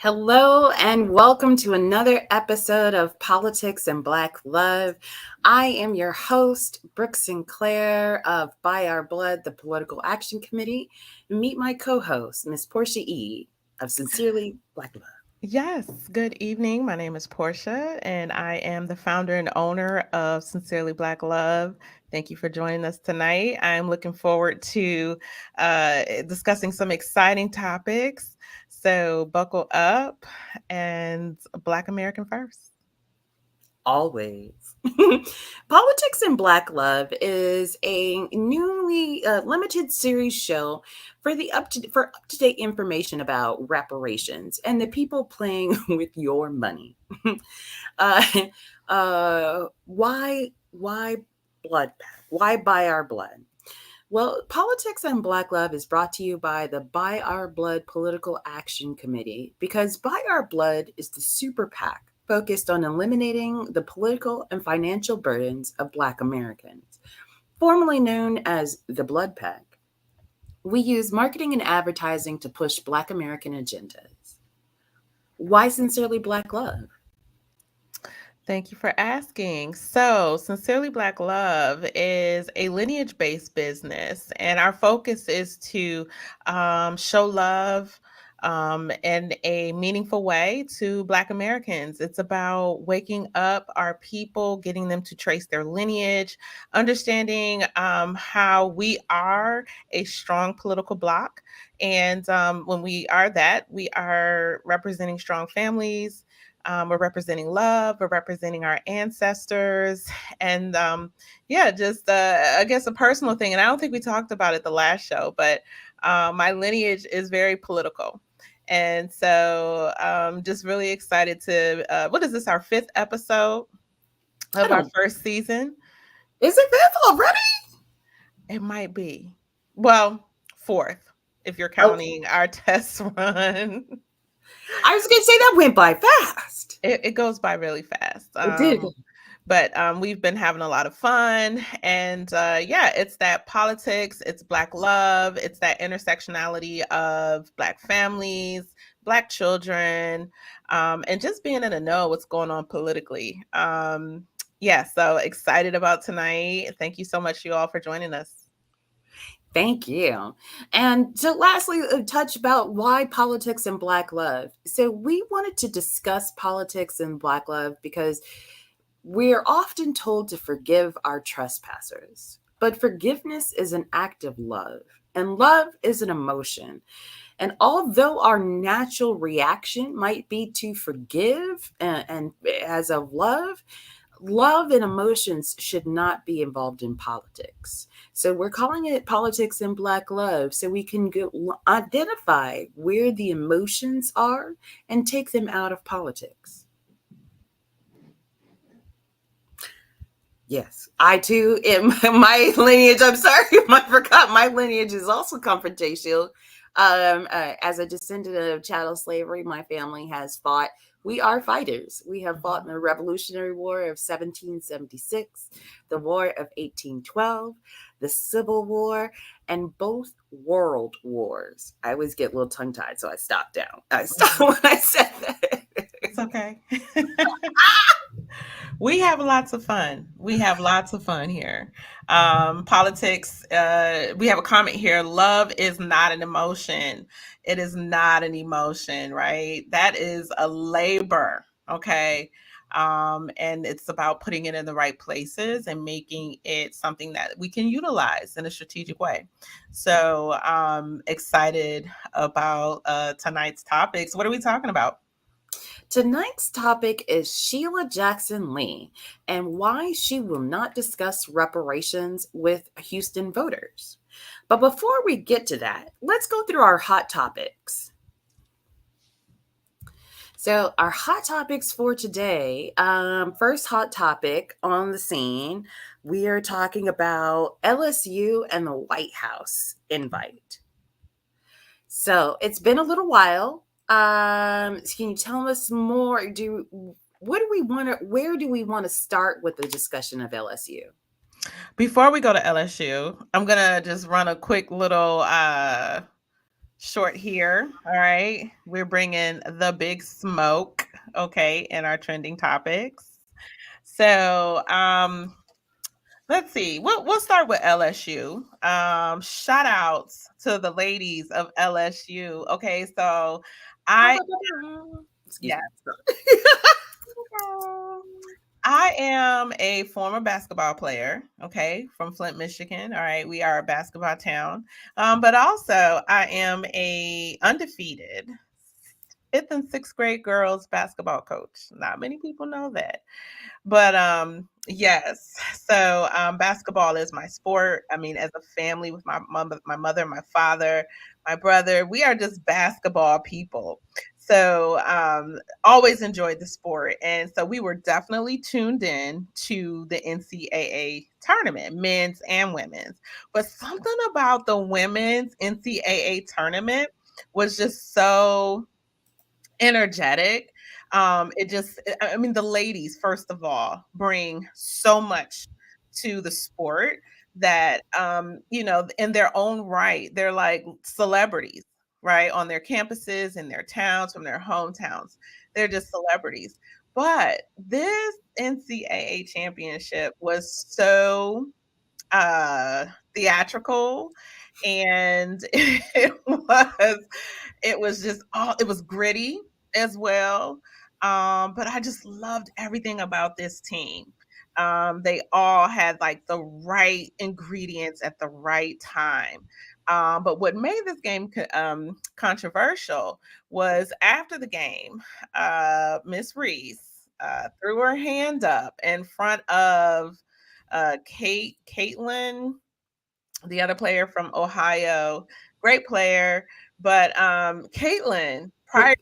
Hello and welcome to another episode of Politics and Black Love. I am your host, Brooke Sinclair of By Our Blood, the Political Action Committee. Meet my co-host, Miss Portia E. of Sincerely Black Love. Yes, good evening. My name is Portia, and I am the founder and owner of Sincerely Black Love. Thank you for joining us tonight. I'm looking forward to discussing some exciting topics. So, buckle up and Black American first. Always. Politics and Black Love is a newly limited series show for up to date information about reparations and the people playing with your money. uh, why blood pact? Why buy our blood? Well, Politics and Black Love is brought to you by the Buy Our Blood Political Action Committee because Buy Our Blood is the super PAC focused on eliminating the political and financial burdens of Black Americans, formerly known as the Blood PAC. We use marketing and advertising to push Black American agendas. Why Sincerely Black Love? Thank you for asking. So, Sincerely Black Love is a lineage based business, and our focus is to show love in a meaningful way to Black Americans. It's about waking up our people, getting them to trace their lineage, understanding how we are a strong political bloc. And when we are that, we are representing strong families, we're representing love. We're representing our ancestors, and yeah, just I guess a personal thing. And I don't think we talked about it the last show, but my lineage is very political, and so just really excited to. What is this? Our fifth episode I of our don't. first season. Is it fifth already? It might be. Well, fourth if you're Oh, counting our test run. I was going to say that went by fast. It goes by really fast. It did. But we've been having a lot of fun. And yeah, it's that politics, it's Black love, it's that intersectionality of Black families, Black children, and just being in the know what's going on politically. Yeah, so excited about tonight. Thank you so much, you all, for joining us. Thank you. And so, lastly, a touch about why politics and Black love. So, we wanted to discuss politics and Black love because we're often told to forgive our trespassers, but forgiveness is an act of love, and love is an emotion. And although our natural reaction might be to forgive and as of love and emotions should not be involved in politics. So we're calling it politics and Black love so we can identify where the emotions are and take them out of politics. Yes, I too, in my lineage, I'm sorry, I forgot my lineage is also confrontational. As a descendant of chattel slavery, my family has fought. We are fighters. We have fought in the Revolutionary War of 1776, the War of 1812, the Civil War, and both world wars. I always get a little tongue tied, so I stopped down. I stopped when I said that. It's okay. We have lots of fun. We have lots of fun here. Politics, we have a comment here. Love is not an emotion. It is not an emotion, right? That is a labor, okay? And it's about putting it in the right places and making it something that we can utilize in a strategic way. So, excited about tonight's topics. What are we talking about? Tonight's topic is Sheila Jackson Lee and why she will not discuss reparations with Houston voters. But before we get to that, let's go through our hot topics. So, our hot topics for today, first hot topic on the scene, we are talking about LSU and the White House invite. So, it's been a little while. Can you tell us more? What do we want to? Where do we want to start with the discussion of LSU? Before we go to LSU, I'm gonna just run a quick little short here. All right. We're bringing the big smoke, okay, in our trending topics. So, let's see. We'll start with LSU. Shout outs to the ladies of LSU. Okay, so I Excuse yeah. me. I am a former basketball player, okay, from Flint, Michigan. All right, we are a basketball town. But also I am a undefeated fifth and sixth grade girls basketball coach. Not many people know that. But yes, so basketball is my sport. I mean, as a family with my mother, my father, my brother, we are just basketball people. So always enjoyed the sport, and so we were definitely tuned in to the NCAA tournament, men's and women's. But something about the women's NCAA tournament was just so energetic. It just, I mean, the ladies, first of all, bring so much to the sport that, in their own right, they're like celebrities, right? On their campuses, in their towns, from their hometowns. They're just celebrities. But this NCAA championship was so theatrical, and it was just all, it was gritty as well. But I just loved everything about this team. They all had like the right ingredients at the right time. But what made this game controversial was after the game, Miss Reese threw her hand up in front of Caitlin, the other player from Ohio, great player. But Caitlin, Oh, prior,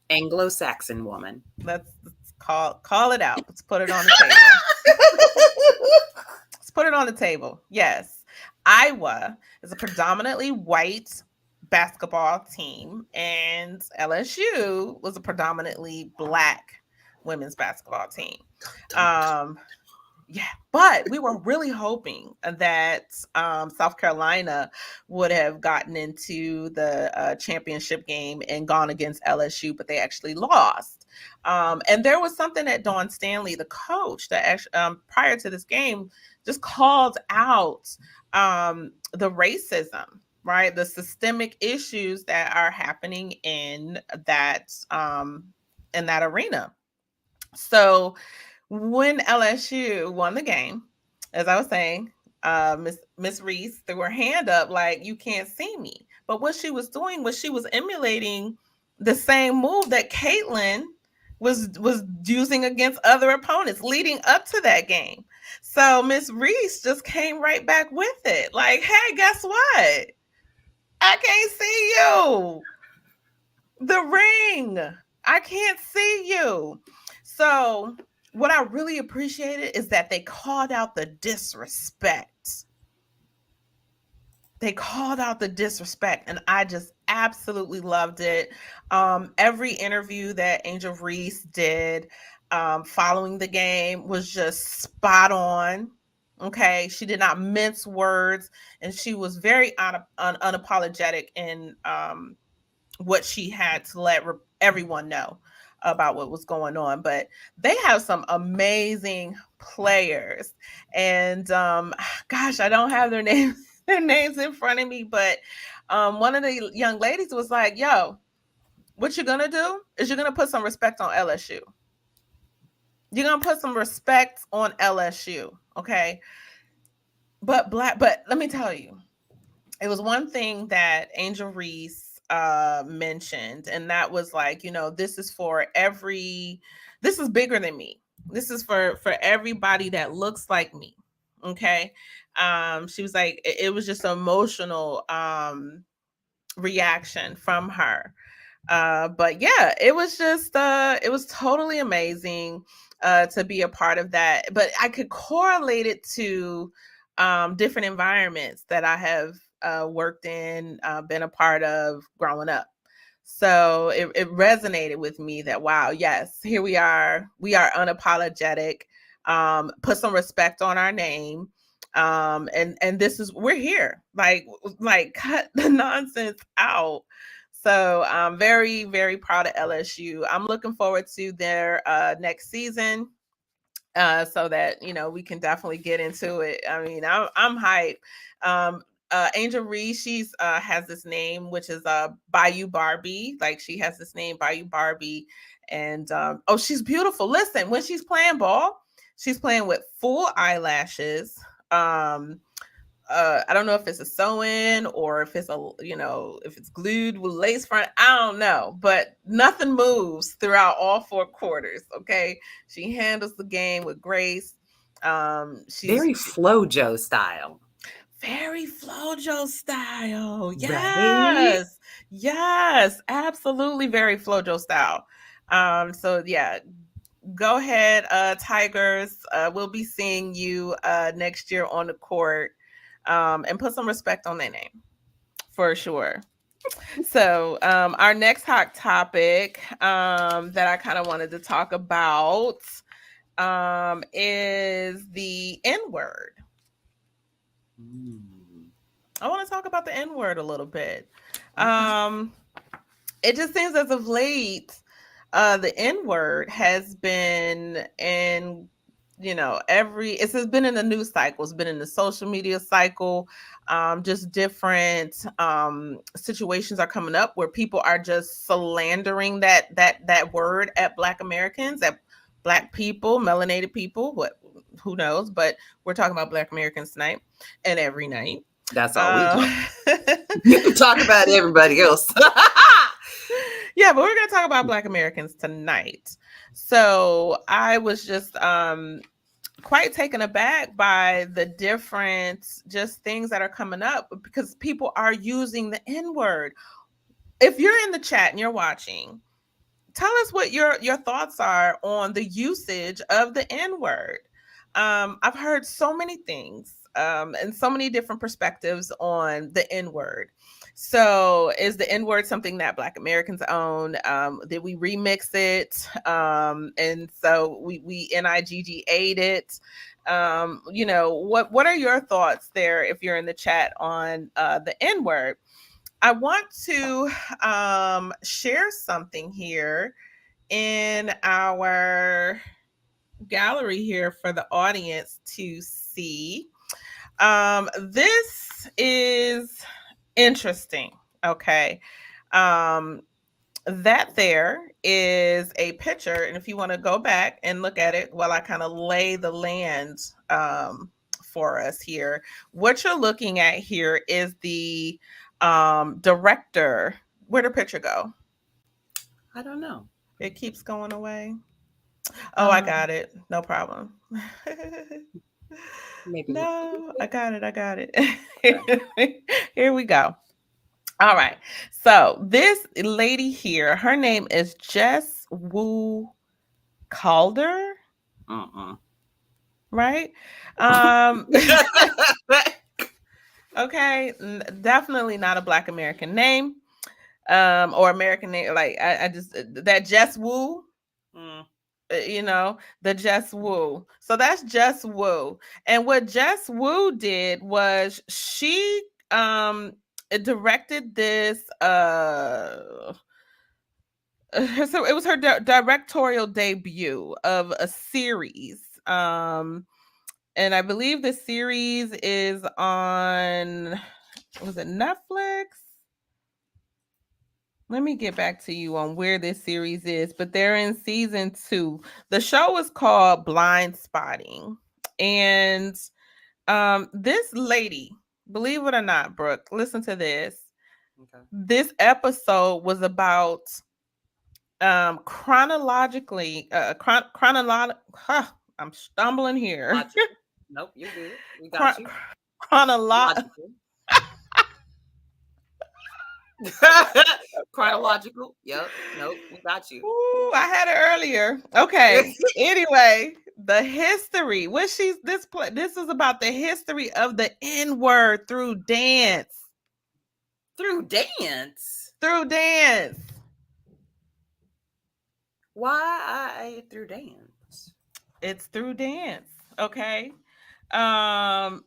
Anglo-Saxon woman. let's call it out. Let's put it on the table. Let's put it on the table. Yes, Iowa is a predominantly white basketball team, and LSU was a predominantly black women's basketball team. Um, Yeah, but we were really hoping that South Carolina would have gotten into the championship game and gone against LSU, but they actually lost. And there was something that Dawn Stanley, the coach, that actually, prior to this game, just called out the racism, right? The systemic issues that are happening in that arena. So when LSU won the game, as I was saying, Miss Reese threw her hand up like, "You can't see me." But what she was doing was she was emulating the same move that Caitlin was using against other opponents leading up to that game. So Miss Reese just came right back with it, like, "Hey, guess what? I can't see you. The ring. I can't see you." So, what I really appreciated is that they called out the disrespect. They called out the disrespect, and I just absolutely loved it. Every interview that Angel Reese did following the game was just spot on. Okay, she did not mince words, and she was very unapologetic in what she had to let everyone know about what was going on. But they have some amazing players, and gosh, I don't have their names their names in front of me, but one of the young ladies was like, "Yo, what you're gonna do is you're gonna put some respect on LSU. You're gonna put some respect on LSU, okay?" But let me tell you, it was one thing that Angel Reese mentioned, and that was like, this is for this is bigger than me. This is for everybody that looks like me. Okay. She was like, it was just an emotional reaction from her. But yeah, it was just it was totally amazing to be a part of that. But I could correlate it to different environments that I have worked in, been a part of growing up. So it resonated with me that, wow, yes, here we are unapologetic, put some respect on our name. And this is, we're here, like cut the nonsense out. So I'm very, very proud of LSU. I'm looking forward to their next season, so that we can definitely get into it. I mean, I'm hyped. Um, Angel Reese, she's has this name, which is Bayou Barbie. Like, she has this name, Bayou Barbie, and oh, she's beautiful. Listen, when she's playing ball, she's playing with full eyelashes. Um, I don't know if it's a sew-in or if it's if it's glued with lace front. I don't know, but nothing moves throughout all four quarters. Okay, she handles the game with grace. She's Very Flojo style. very Flojo style. Right? Yes, yes, absolutely, very Flojo style. So yeah, go ahead, Tigers. We'll be seeing you next year on the court, and put some respect on their name for sure. So, our next hot topic that I kind of wanted to talk about is the N word. Mm. I want to talk about the N word a little bit. Okay. Um, it just seems as of late, the N word has been in, it's been in the news cycle, it's been in the social media cycle. Just different situations are coming up where people are just slandering that word at Black Americans, at Black people, melanated people. What, who knows? But we're talking about Black Americans tonight and every night. That's all we talk. Uh, You can talk about everybody else. yeah, but we're going to talk about Black Americans tonight. So I was just quite taken aback by the different just things that are coming up, because people are using the N word. If you're in the chat and you're watching, tell us what your thoughts are on the usage of the N word. I've heard so many things, and so many different perspectives on the N word. So, is the N word something that Black Americans own? Did we remix it? And so we NIGG-ate it. What are your thoughts there if you're in the chat on the N word? I want to share something here in our gallery here for the audience to see. This is interesting. Okay. Um, that there is a picture, and if you want to go back and look at it while I kind of lay the land for us here, what you're looking at here is the director. Where'd the picture go? I don't know. It keeps going away. Oh, I Um, got it. No problem. maybe. No, I got it. I got it. Okay. Here we go. All right. So this lady here, her name is Jess Wu Calder, Uh-uh. right? Um, okay, definitely not a Black American name, or American name. Like, I just, that Jess Wu. Mm. The Jess Wu. So that's Jess Wu. And what Jess Wu did was she directed this so it was her directorial debut of a series. And I believe the series is on, was it Netflix? Let me get back to you on where this series is, but they're in season 2. The show is called Blind Spotting. And this lady, believe it or not, Brooke, listen to this. Okay. This episode was about chronologically I'm stumbling here. Logical. Nope, you're good. We got you. Chronological. Logical. Chronological. Yep. Nope. We got you. Ooh, I had it earlier. Okay. Anyway, the history. This is about the history of the N word through dance. Through dance. Through dance. Why through dance? It's through dance. Okay. There's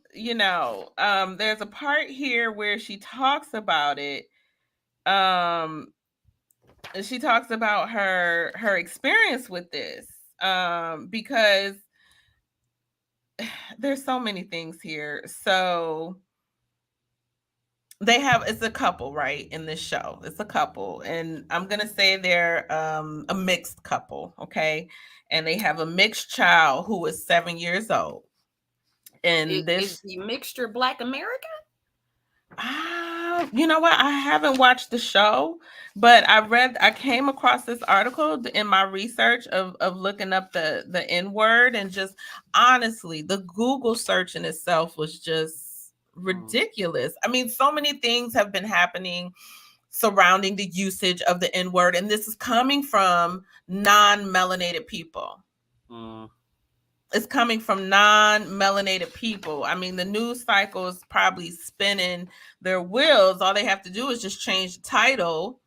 a part here where she talks about it. Um, she talks about her experience with this. Because there's so many things here. So it's a couple, right, in this show. It's a couple, and I'm gonna say they're a mixed couple, okay? And they have a mixed child who is 7 years old. And Is this the mixture Black American? you know what? I haven't watched the show, but I came across this article in my research of looking up the N word, and just honestly, the Google search in itself was just ridiculous. I mean, so many things have been happening surrounding the usage of the N word, and this is coming from non-melanated people. It's coming from non-melanated people. I mean, the news cycle is probably spinning their wheels. All they have to do is just change the title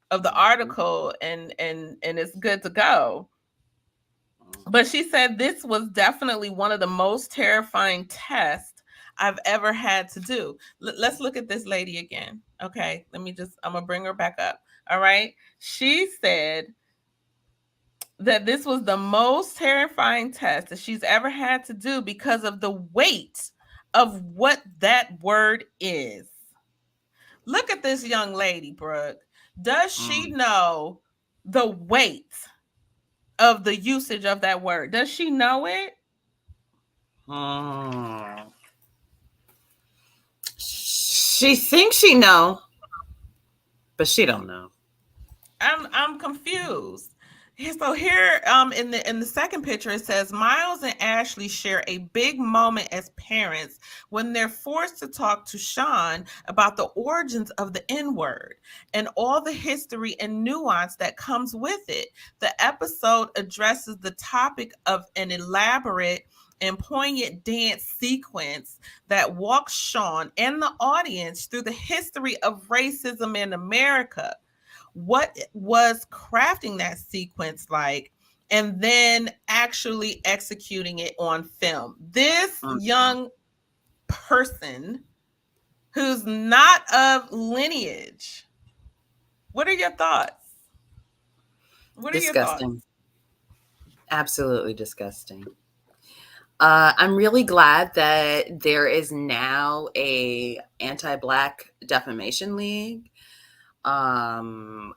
of the article, and it's good to go. But she said this was definitely one of the most terrifying tests I've ever had to do. Let's look at this lady again. Okay, I'm gonna bring her back up. All right. She said that this was the most terrifying test that she's ever had to do because of the weight of what that word is. Look at this young lady, Brooke. Does she know the weight of the usage of that word? Does she know it? She thinks she know, but she don't know. I'm confused. So here, in the second picture, it says Miles and Ashley share a big moment as parents when they're forced to talk to Sean about the origins of the N word and all the history and nuance that comes with it. The episode addresses the topic of an elaborate and poignant dance sequence that walks Sean and the audience through the history of racism in America. What was crafting that sequence like, and then actually executing it on film. This young person who's not of lineage. What are your thoughts? What are your thoughts? Disgusting. Absolutely disgusting. I'm really glad that there is now a anti-Black defamation league, and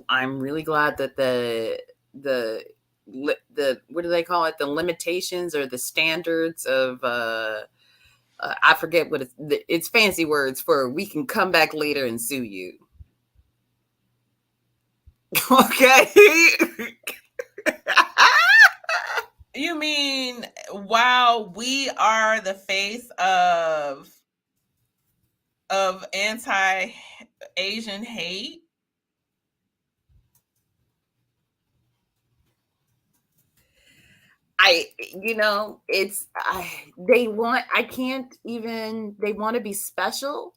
I'm really glad that the what do they call it, the limitations or the standards of I forget what it's fancy words for we can come back later and sue you. Okay. You mean while we are the face of anti-Asian hate? They want, I can't even, they want to be special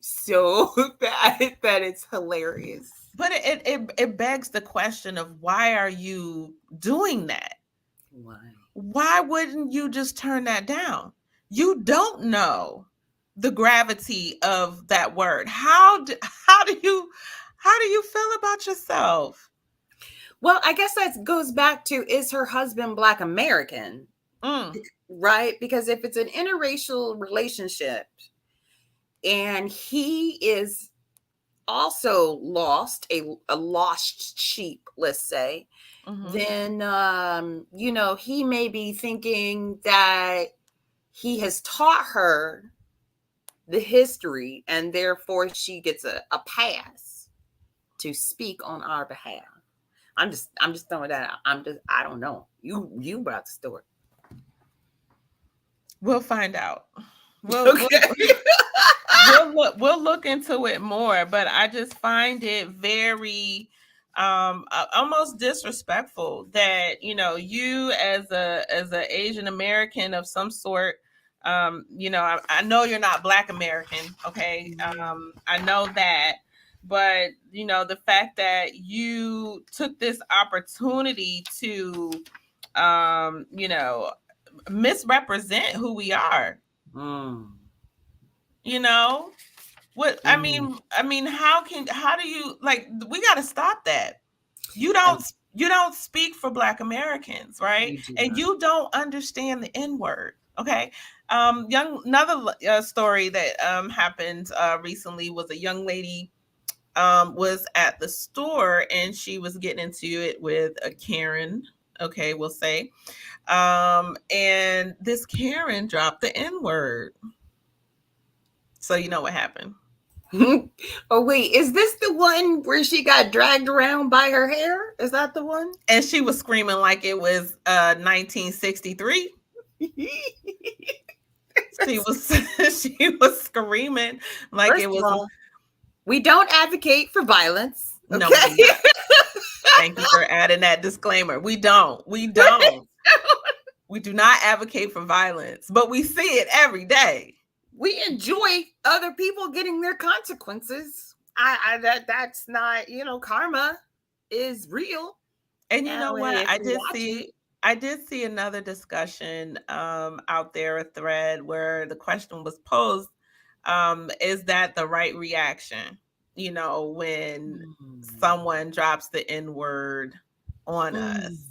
so that it's hilarious. But it begs the question of why are you doing that? Why wouldn't you just turn that down? You don't know the gravity of that word. How do you feel about yourself? Well, I guess that goes back to, is her husband Black American? Right? Because if it's an interracial relationship and he is also lost, a lost sheep, let's say, then he may be thinking that he has taught her the history and therefore she gets a pass to speak on our behalf. I'm just throwing that out. I don't know. You brought the story. We'll find out. Okay. We'll look into it more, but I just find it very almost disrespectful that you as a Asian American of some sort, I know you're not Black American, okay, I know that, but the fact that you took this opportunity to misrepresent who we are. Mm. You know what I Mm. mean? How do you, like, we got to stop that. You And don't you don't speak for Black Americans, right? you do And not. you don't understand the N word. Okay. Another story that happened recently was a young lady was at the store and she was getting into it with a Karen. Okay, we'll say. And this Karen dropped the N word. So you know what happened. Oh wait, is this the one where she got dragged around by her hair? Is that the one? And she was screaming like it was 1963. She was she was screaming like First it of was. all, we don't advocate for violence. No, we do Okay. not. Thank you for adding that disclaimer. We don't we do not advocate for violence, but we see it every day. We enjoy other people getting their consequences. That's not, karma is real. And you That know way, what? if you're watching. I did see another discussion out there, a thread where the question was posed, is that the right reaction? You know, when Mm, someone drops the N word on mm, us.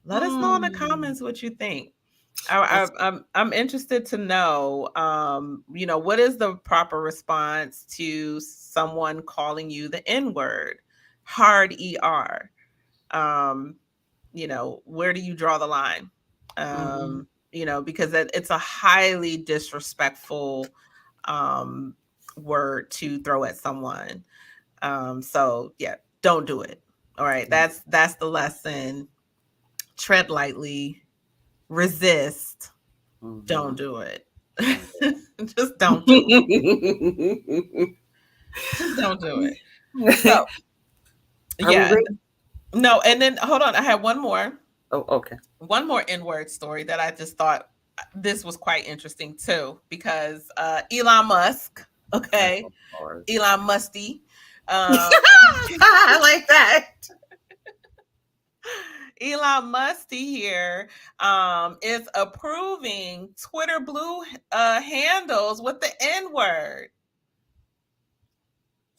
Let us know in the mm. comments what you think. That's I'm interested to know, you know, what is the proper response to someone calling you the N word, hard ER. Um, you know, where do you draw the line? mm, You know, because it's a highly disrespectful um, word to throw at someone. So yeah, don't do it. All right, that's the lesson. Tread lightly, resist, don't mm, do it. don't do Just don't do it. it. Just don't do it. So Are we yeah, ready? no, and then hold on, I have Oh, okay. one more N-word story that I just thought this was quite interesting too, because Elon Musk, okay, Oh, Lord. Elon Musty, um, I like that. Elon Musty here is approving Twitter Blue handles with the N-word.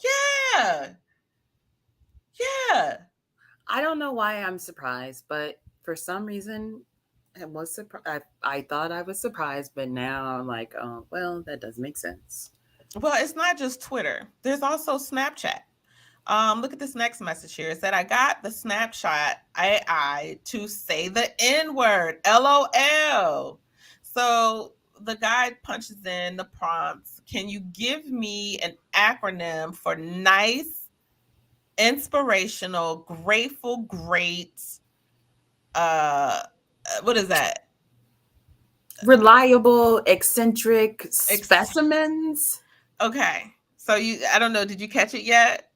Yeah, yeah. I don't know why I'm surprised, but for some reason, I was surprised. I thought I was surprised, but now I'm like, oh, well, that does make sense. Well, it's not just Twitter. There's also Snapchat. Look at this next message here. It said, I got the snapshot AI to say the N word. LOL. So the guy punches in the prompts. Can you give me an acronym for nice, inspirational, grateful, great? Uh, what is that? Reliable, eccentric Ex- specimens. okay. So I don't know. Did you catch it yet?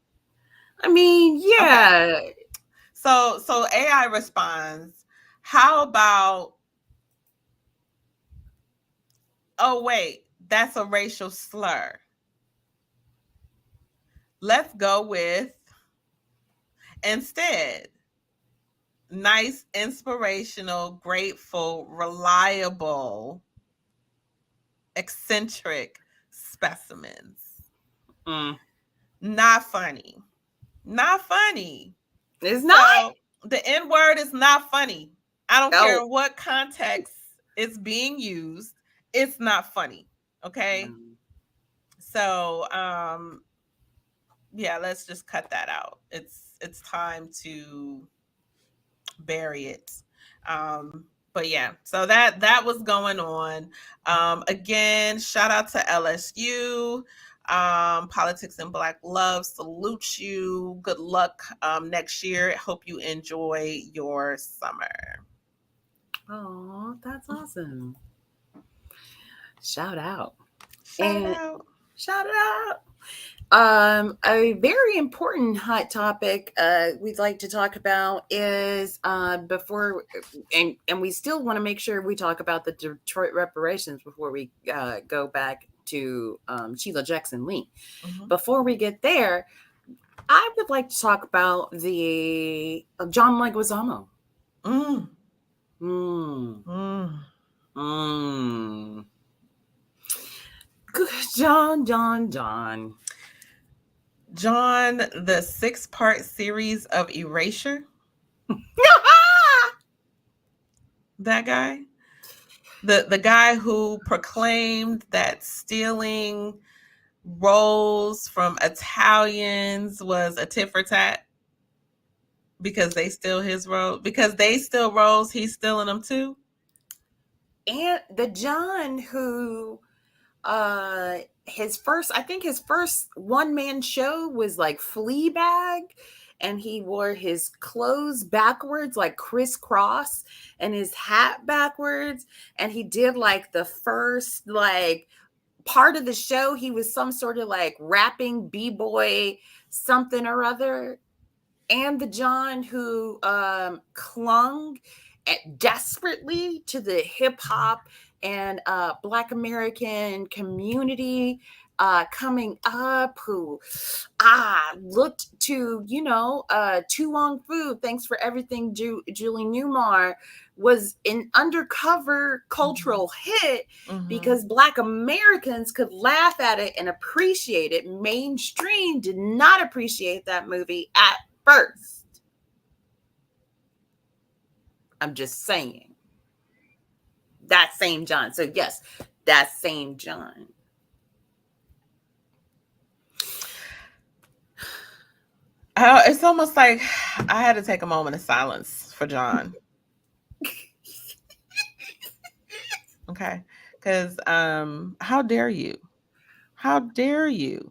I mean, Okay. yeah. So AI responds, how about, oh wait, that's a racial slur. Let's go with instead nice, inspirational, grateful, reliable, eccentric specimens. Mm. Not funny. Not funny. It's not. So the N word is not funny. I don't care Oh. in what context it's being used. It's not funny. Okay. Mm. So yeah, let's just cut that out. It's time to bury it. But yeah, so that was going on. Again, shout out to LSU. Politics and Black Love salutes you. Good luck next year. Hope you enjoy your summer. Oh, that's awesome. Shout out. Shout And out. shout out. A very important hot topic we'd like to talk about is before, and we still want to make sure we talk about the Detroit reparations before we go back to Sheila Jackson Lee. Mm-hmm. Before we get there, I would like to talk about the John Leguizamo. Mm. Mm. Mm. John, John, John. John, the 6-part series of Erasure. That guy, the guy who proclaimed that stealing roles from Italians was a tit for tat because they steal his role, because they steal roles, he's stealing them too. And the John who his first one-man show was like Fleabag, and he wore his clothes backwards like crisscross and his hat backwards, and he did like the first like part of the show he was some sort of like rapping b-boy something or other. And the John who clung desperately to the hip hop and Black American community coming up, who looked to, Too Long Food, Thanks for Everything, Julie Newmar, was an undercover cultural hit because Black Americans could laugh at it and appreciate it. Mainstream did not appreciate that movie at first. I'm just saying. That same John. So yes, that same John. It's almost like I had to take a moment of silence for John. Okay. Because how dare you? How dare you?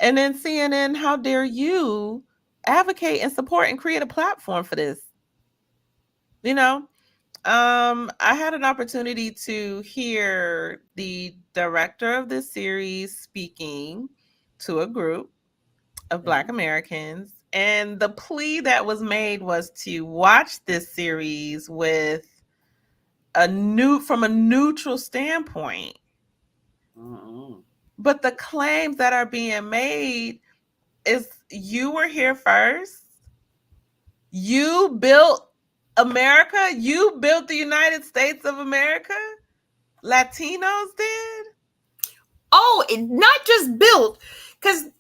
And then CNN, how dare you advocate and support and create a platform for this? I had an opportunity to hear the director of this series speaking to a group of Black Americans. And the plea that was made was to watch this series with from a neutral standpoint. But the claims that are being made is, you were here first. You built America. You built the United States of America. Latinos did. Oh, it not just built, because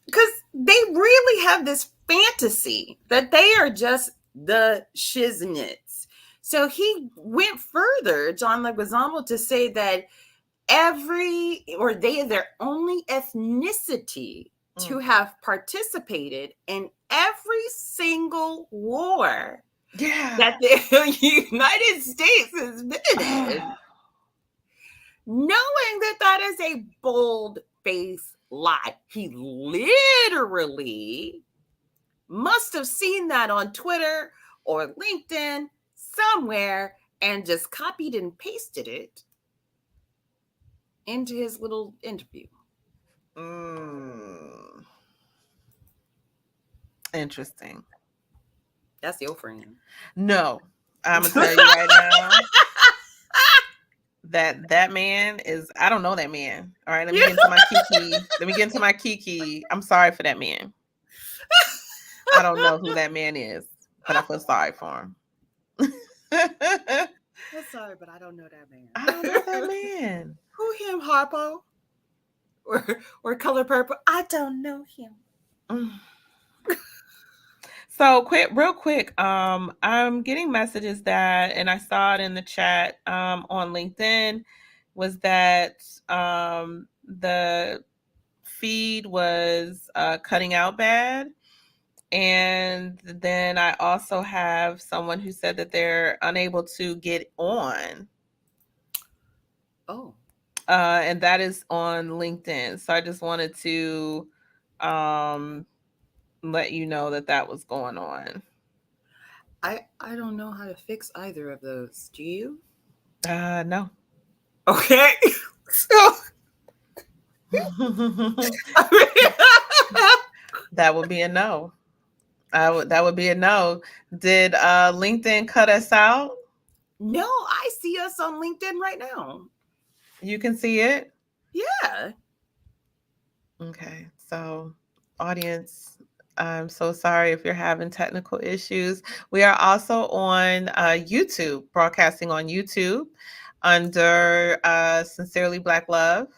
they really have this fantasy that they are just the shiznits. So he went further, John Leguizamo, to say that they are their only ethnicity to have participated in every single war that the United States has been in. Knowing that that is a bold-faced lie. He literally must have seen that on Twitter or LinkedIn somewhere and just copied and pasted it into his little interview. Interesting. That's your friend. No, I'm gonna tell you right now that man is, I don't know that man. All right, let me get into my kiki. I'm sorry for that man. I don't know who that man is, but I feel sorry for him. I'm sorry, but I don't know that man. I don't know that man. Who him, Harpo? Or Color Purple? I don't know him. So real quick, I'm getting messages that, and I saw it in the chat on LinkedIn, was that the feed was cutting out bad. And then I also have someone who said that they're unable to get on. Oh. And that is on LinkedIn. So I just wanted to let you know that was going on. I don't know how to fix either of those. Do you? No. Okay. So that would be a no. That would be a no. Did LinkedIn cut us out? No, I see us on LinkedIn right now. You can see it? Yeah. Okay. So, audience, I'm so sorry if you're having technical issues. We are also on YouTube, broadcasting on YouTube under Sincerely Black Love.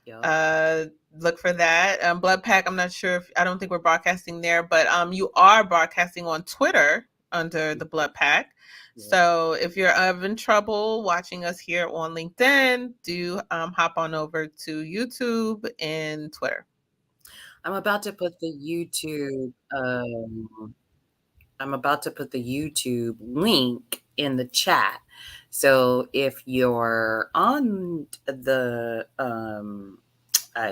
Yep. look for that. Blood Pack, I'm not sure if, I don't think we're broadcasting there, but you are broadcasting on Twitter under the Blood Pack. Yeah. So if you're having trouble watching us here on LinkedIn, do hop on over to YouTube and Twitter. I'm about to put the YouTube. I'm about to put the YouTube link in the chat. So if you're on the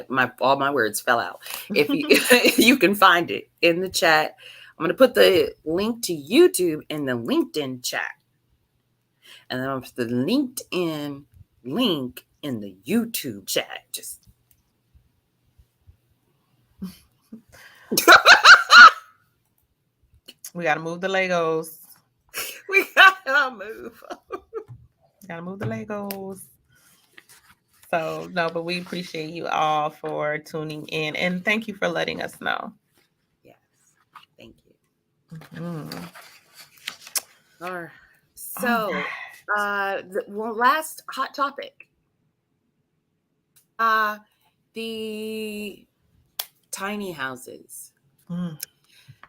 my all my words fell out. If you you can find it in the chat. I'm gonna put the link to YouTube in the LinkedIn chat, and then I'll put the LinkedIn link in the YouTube chat. Just We got to move the Legos. we gotta move. Got to move the Legos. So, no, but we appreciate you all for tuning in, and thank you for letting us know. Yes, thank you. Mm-hmm. All right. So, last hot topic. The tiny houses. Mm.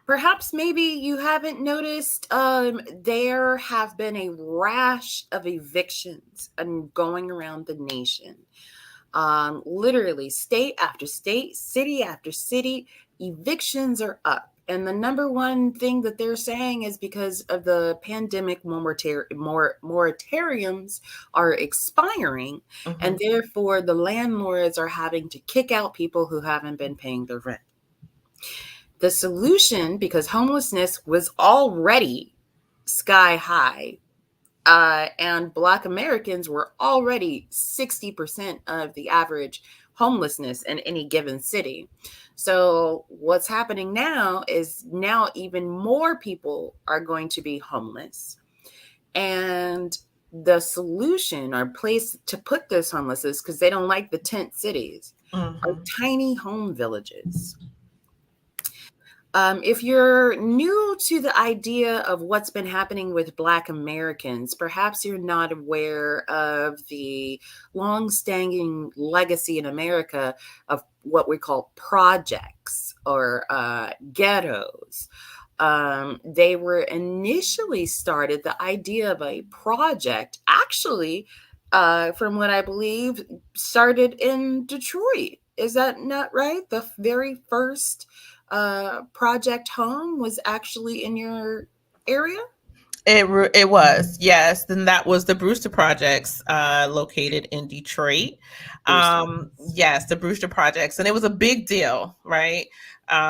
Perhaps maybe you haven't noticed, there have been a rash of evictions going around the nation. Literally, state after state, city after city, evictions are up. And the number one thing that they're saying is because of the pandemic, moratoriums are expiring, Mm-hmm. and therefore the landlords are having to kick out people who haven't been paying their rent. The solution, because homelessness was already sky high, and Black Americans were already 60% of the average homelessness in any given city. So what's happening now is now even more people are going to be homeless. And the solution or place to put those homelesses, because they don't like the tent cities, Mm-hmm. are tiny home villages. If you're new to the idea of what's been happening with Black Americans, perhaps you're not aware of the long-standing legacy in America of what we call projects or ghettos. They were initially started, the idea of a project actually, from what I believe, started in Detroit. Is that not right? The very first project home was actually in your area? It was, yes. Then that was the Brewster Projects, located in Detroit. Brewster. Yes, the Brewster Projects, and it was a big deal, right?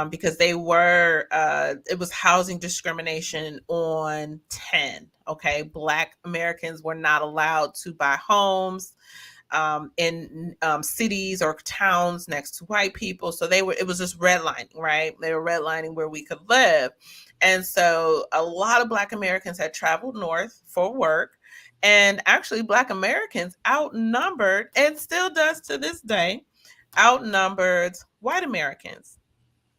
Because they were, it was housing discrimination on 10. Okay, Black Americans were not allowed to buy homes in cities or towns next to white people. So it was just redlining, right? They were redlining where we could live. And so a lot of Black Americans had traveled north for work. And actually, Black Americans outnumbered, and still does to this day, outnumbered white Americans.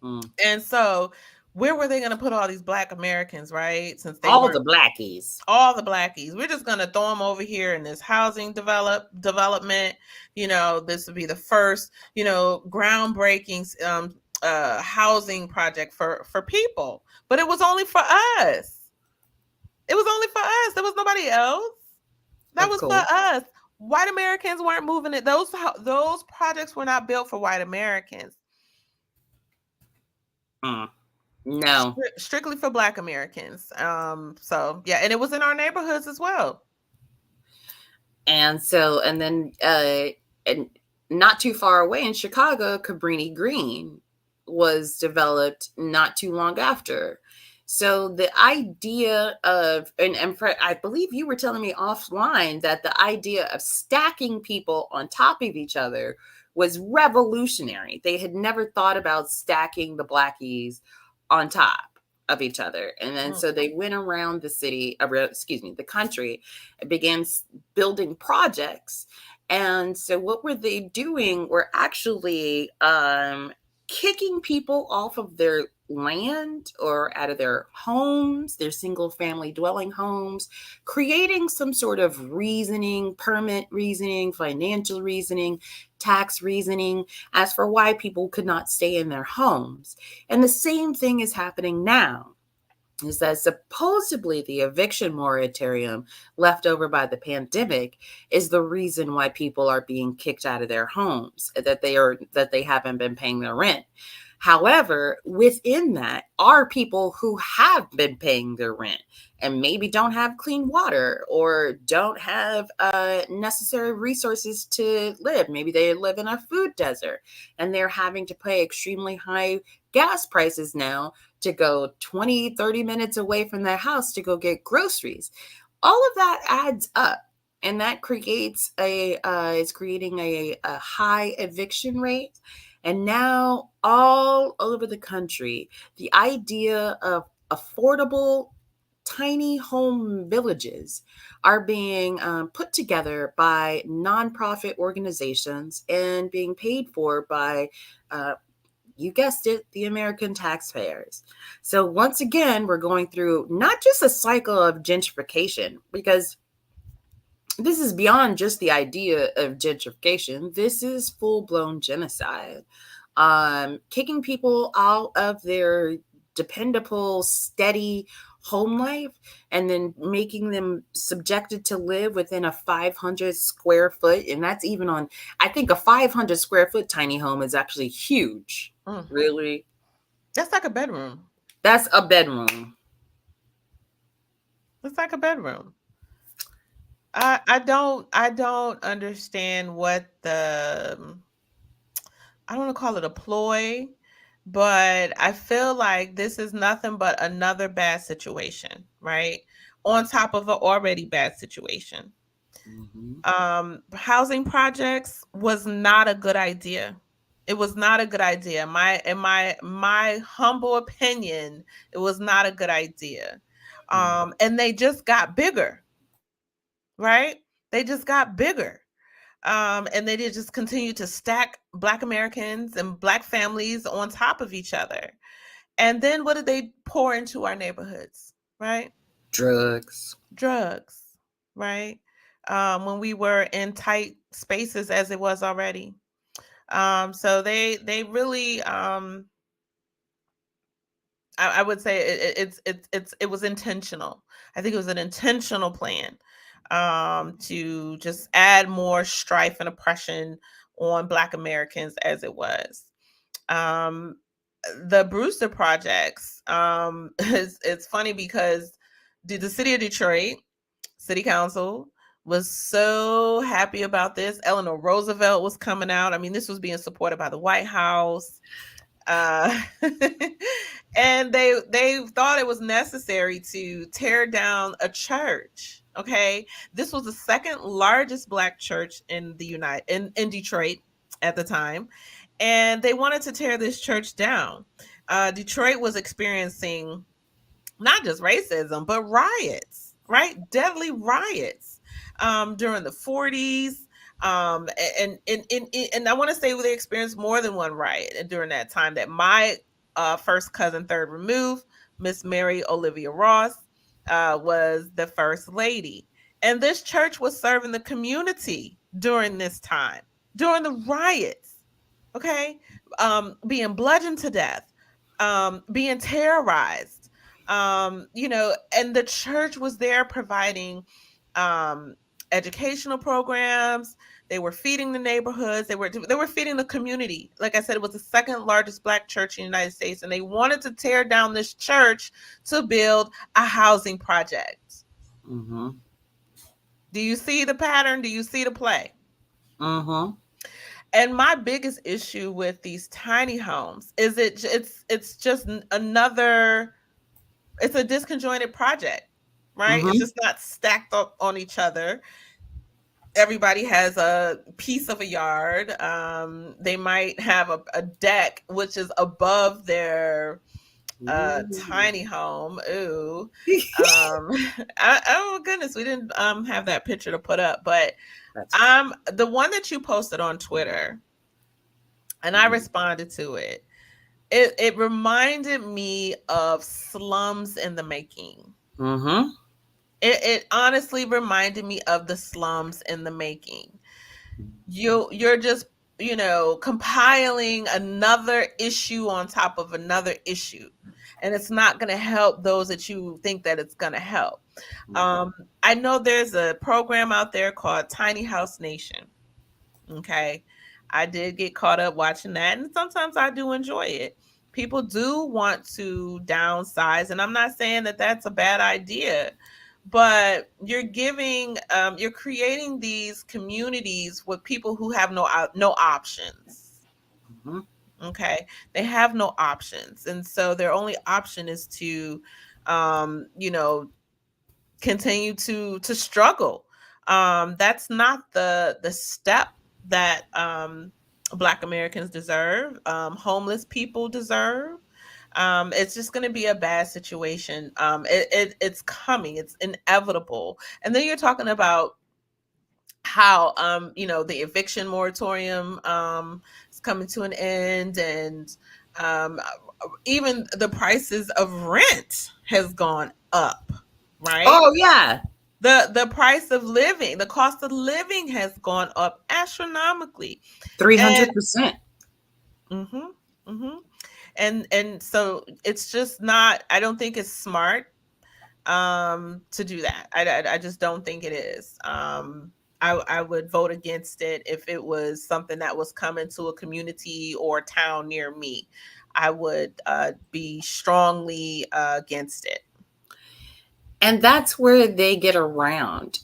Mm. And so, where were they going to put all these Black Americans, right? Since they All weren't the blackies. all the blackies. We're just gonna throw them over here in this housing development. This would be the first, groundbreaking housing project for people. But it was only for us. It was only for us. There was nobody else. That Of was for course. us. White Americans weren't moving it. Those projects were not built for white Americans. Mm. No. Strictly for Black Americans. So yeah, and it was in our neighborhoods as well. And so, and then, and not too far away in Chicago, Cabrini Green was developed not too long after. So the idea of, and I believe you were telling me offline that the idea of stacking people on top of each other was revolutionary. They had never thought about stacking the blackies on top of each other. And then so they went around the city, the country, and began building projects. And so what were they doing? Were actually kicking people off of their land or out of their homes, their single family dwelling homes, creating some sort of reasoning, permit reasoning, financial reasoning, tax reasoning as for why people could not stay in their homes. And the same thing is happening now, is that supposedly the eviction moratorium left over by the pandemic is the reason why people are being kicked out of their homes, that they haven't been paying their rent. However, within that are people who have been paying their rent and maybe don't have clean water or don't have necessary resources to live. Maybe they live in a food desert and they're having to pay extremely high gas prices now to go 20, 30 minutes away from their house to go get groceries. All of that adds up. And that creates is creating a high eviction rate. And now, all over the country, the idea of affordable tiny home villages are being put together by nonprofit organizations and being paid for by, uh, you guessed it, the American taxpayers. So, once again, we're going through not just a cycle of gentrification, because this is beyond just the idea of gentrification. This is full blown genocide. Kicking people out of their dependable, steady home life and then making them subjected to live within a 500 square foot. And that's even on, I think a 500 square foot tiny home is actually huge. Mm. Really? That's like a bedroom. That's a bedroom. It's like a bedroom. I don't understand what the I don't want to call it a ploy, but I feel like this is nothing but another bad situation, right? On top of an already bad situation. Mm-hmm. Housing projects was not a good idea. It was not a good idea. My humble opinion, it was not a good idea. And they just got bigger, right? They just got bigger. And they did just continue to stack Black Americans and Black families on top of each other. And then what did they pour into our neighborhoods, right? Drugs. Drugs, right? When we were in tight spaces as it was already. So they really I would say it was intentional. I think it was an intentional plan to just add more strife and oppression on Black Americans as it was. Um, the Brewster projects, it's funny because the city of Detroit City Council was so happy about this. Eleanor Roosevelt was coming out. I mean, this was being supported by the White House. Uh, and they thought it was necessary to tear down a church. Okay, this was the second largest Black church in the in Detroit at the time, and they wanted to tear this church down. Detroit was experiencing not just racism, but riots, right? Deadly riots during the 40s. And I want to say they experienced more than one riot during that time. That my first cousin, third remove, Miss Mary Olivia Ross, was the first lady. And this church was serving the community during this time, during the riots, okay? Being bludgeoned to death, being terrorized, and the church was there providing um, educational programs. They were feeding the neighborhoods. They were feeding the community. Like I said, it was the second largest Black church in the United States, and they wanted to tear down this church to build a housing project. Mm-hmm. Do you see the pattern? Do you see the play? Mm-hmm. And my biggest issue with these tiny homes is it's just another, it's a disconjointed project, right? It's Mm-hmm. just not stacked up on each other. Everybody has a piece of a yard. They might have a deck which is above their Ooh. tiny home. Ooh. Oh goodness, we didn't have that picture to put up, but That's the one that you posted on Twitter, and I mhm. responded to it. it reminded me of slums in the making. Mm-hmm. It honestly reminded me of the slums in the making. You're just, compiling another issue on top of another issue, and it's not going to help those that you think that it's going to help. No. um I know there's a program out there called Tiny House Nation. Okay. I did get caught up watching that, and sometimes I do enjoy it. People do want to downsize, and I'm not saying that that's a bad idea, but you're creating these communities with people who have no options. Mm-hmm. Okay. They have no options. And so their only option is to, um, you know, continue to struggle. That's not the step that Black Americans deserve. Homeless people deserve. It's just going to be a bad situation. It's coming. It's inevitable. And then you're talking about how the eviction moratorium is coming to an end, and um, even the prices of rent has gone up, right? Oh yeah, The price of living, the cost of living has gone up astronomically. And 300%. mhm, mhm. And so it's just not, I don't think it's smart to do that. I just don't think it is. I would vote against it if it was something that was coming to a community or town near me. I would be strongly against it. And that's where they get around,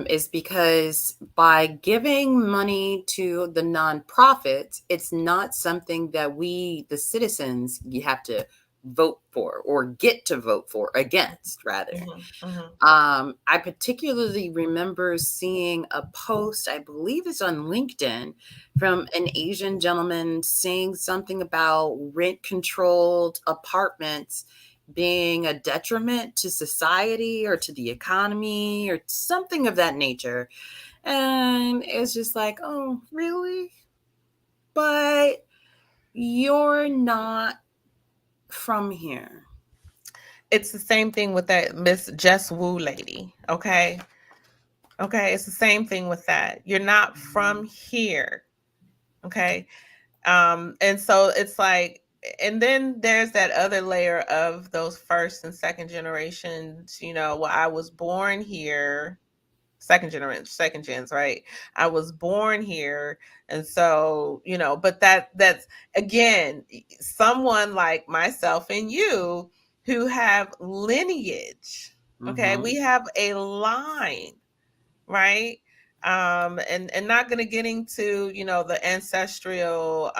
is because by giving money to the nonprofits, it's not something that we, the citizens, you have to vote for or get to vote for against, rather. Hmm. Hmm. I particularly remember seeing a post, I believe it's on LinkedIn, from an Asian gentleman saying something about rent controlled apartments being a detriment to society or to the economy or something of that nature. And it's just like, oh, really? But you're not from here. It's the same thing with that Miss Jess Wu lady. Okay. Okay. It's the same thing with that. You're not from here. Okay. And so it's like, and then there's that other layer of those first and second generations, well, I was born here, second generation, second gens, right? I was born here. And so, but that's again, someone like myself and you who have lineage. Okay. Mm-hmm. We have a line, right? And not going to get into the ancestral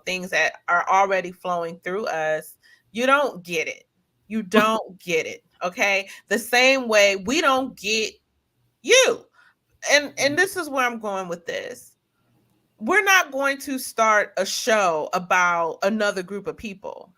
things that are already flowing through us. You don't get it. You don't get it. Okay. The same way we don't get you. And this is where I'm going with this. We're not going to start a show about another group of people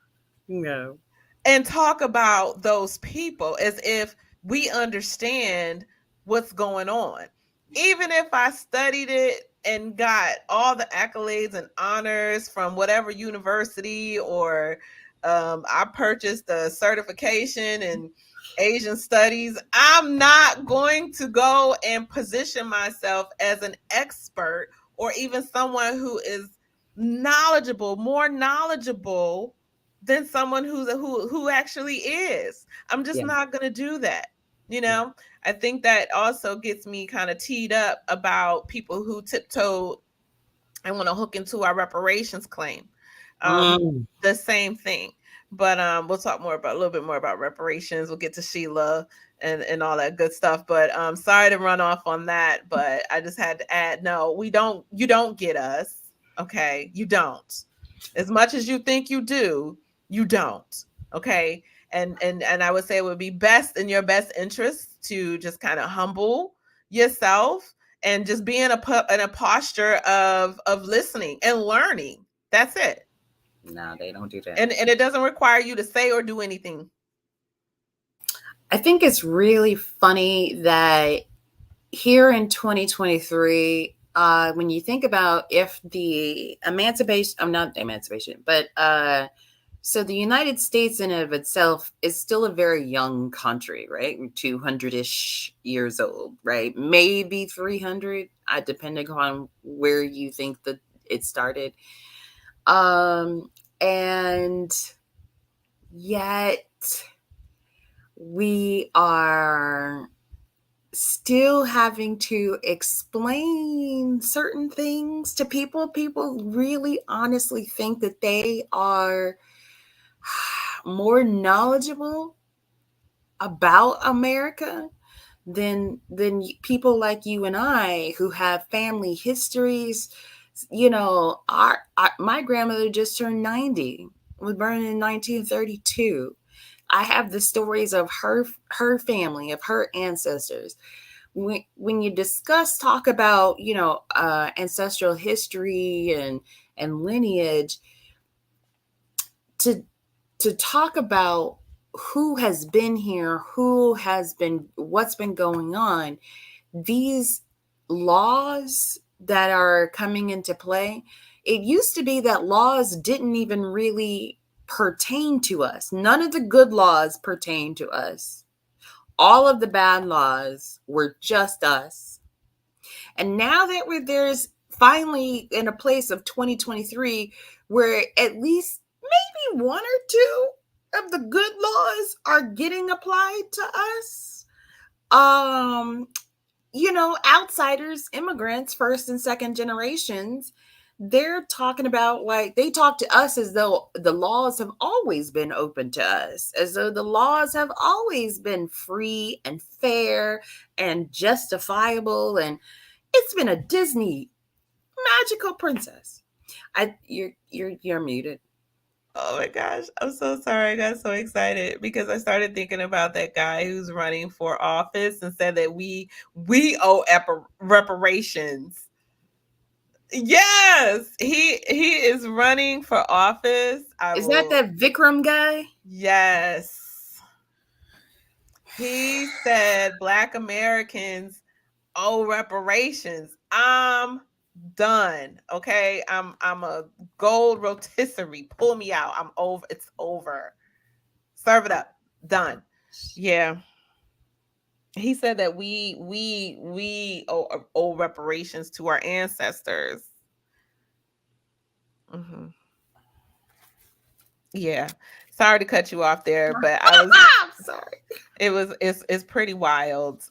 No. and talk about those people as if we understand what's going on. Even if I studied it and got all the accolades and honors from whatever university, or I purchased a certification in Asian studies, I'm not going to go and position myself as an expert or even someone who is more knowledgeable than someone who actually is. I'm just Yeah. not going to do that. You know, I think that also gets me kind of teed up about people who tiptoe and want to hook into our reparations claim. Mm. The same thing. But we'll talk more about a little bit more about reparations. We'll get to Sheila and all that good stuff. But sorry to run off on that, but I just had to add, no, we don't, you don't get us. Okay. You don't. As much as you think you do, you don't. Okay. And I would say it would be best in your best interest to just kind of humble yourself and just be in a posture of listening and learning. That's it. No, they don't do that. And it doesn't require you to say or do anything. I think it's really funny that here in 2023, when you think about if the emancipation, I'm not emancipation, but so the United States in and of itself is still a very young country, right? 200-ish years old, right? Maybe 300, depending on where you think that it started. Um, and yet we are still having to explain certain things to people. People really honestly think that they are more knowledgeable about America than people like you and I who have family histories. You know, my grandmother just turned 90, was born in 1932. I have the stories of her family, of her ancestors. When you talk about, ancestral history and lineage, to talk about who has been here, what's been going on, these laws that are coming into play. It used to be that laws didn't even really pertain to us. None of the good laws pertain to us. All of the bad laws were just us. And now that there's finally in a place of 2023 where at least maybe one or two of the good laws are getting applied to us. Um, outsiders, immigrants, first and second generations, they're talking about, like, they talk to us as though the laws have always been open to us, as though the laws have always been free and fair and justifiable, and it's been a Disney magical princess. You're muted. Oh my gosh, I'm so sorry. I got so excited because I started thinking about that guy who's running for office and said that we owe reparations. Yes, he is running for office. I Is that will. Vikram guy? Yes, he said Black Americans owe reparations. I'm done. Okay, I'm a gold rotisserie. Pull me out. I'm over. It's over. Serve it up. Done. Yeah. He said that we owe reparations to our ancestors. Hmm. Yeah. Sorry to cut you off there, but I was I'm sorry. it's pretty wild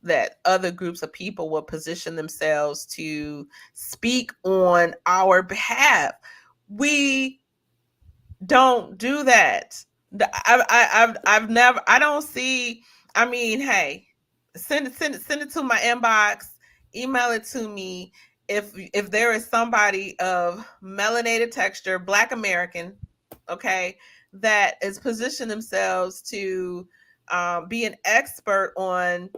that other groups of people will position themselves to speak on our behalf. We don't do that. I've never. I don't see. I mean, hey, send it to my inbox. Email it to me if there is somebody of melanated texture, Black American, okay, that is positioned themselves to be an expert on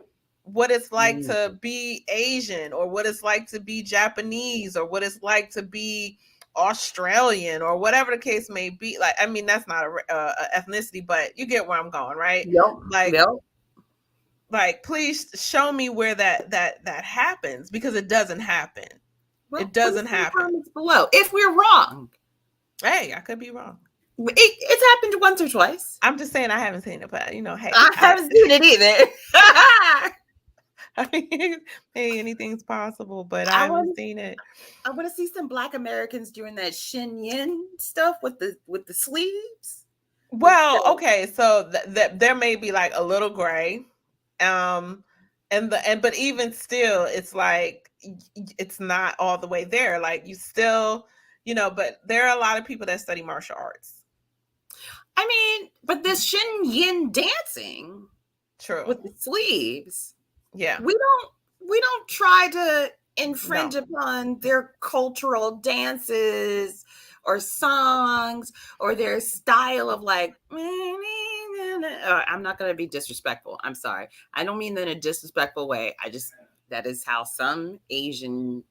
what it's like to be Asian, or what it's like to be Japanese, or what it's like to be Australian, or whatever the case may be. Like, I mean, that's not a ethnicity, but you get where I'm going, right? Yep. Like, Yep. please show me where that happens, because it doesn't happen. Well, It put us doesn't in the happen. comments below if we're wrong. Hey, I could be wrong. It's happened once or twice. I'm just saying I haven't seen it, but hey, I haven't seen it either. I mean, hey, anything's possible, but I I haven't want seen it. I want to see some Black Americans doing that Shin Yin stuff with the sleeves. Well, okay, so there may be like a little gray, um, and but even still, it's like it's not all the way there. Like, you still, but there are a lot of people that study martial arts. I mean, but this Shin Yin dancing True. with the sleeves, Yeah. we don't try to infringe No. upon their cultural dances or songs or their style of, like, I'm not going to be disrespectful. I'm sorry. I don't mean that in a disrespectful way. That is how some Asian,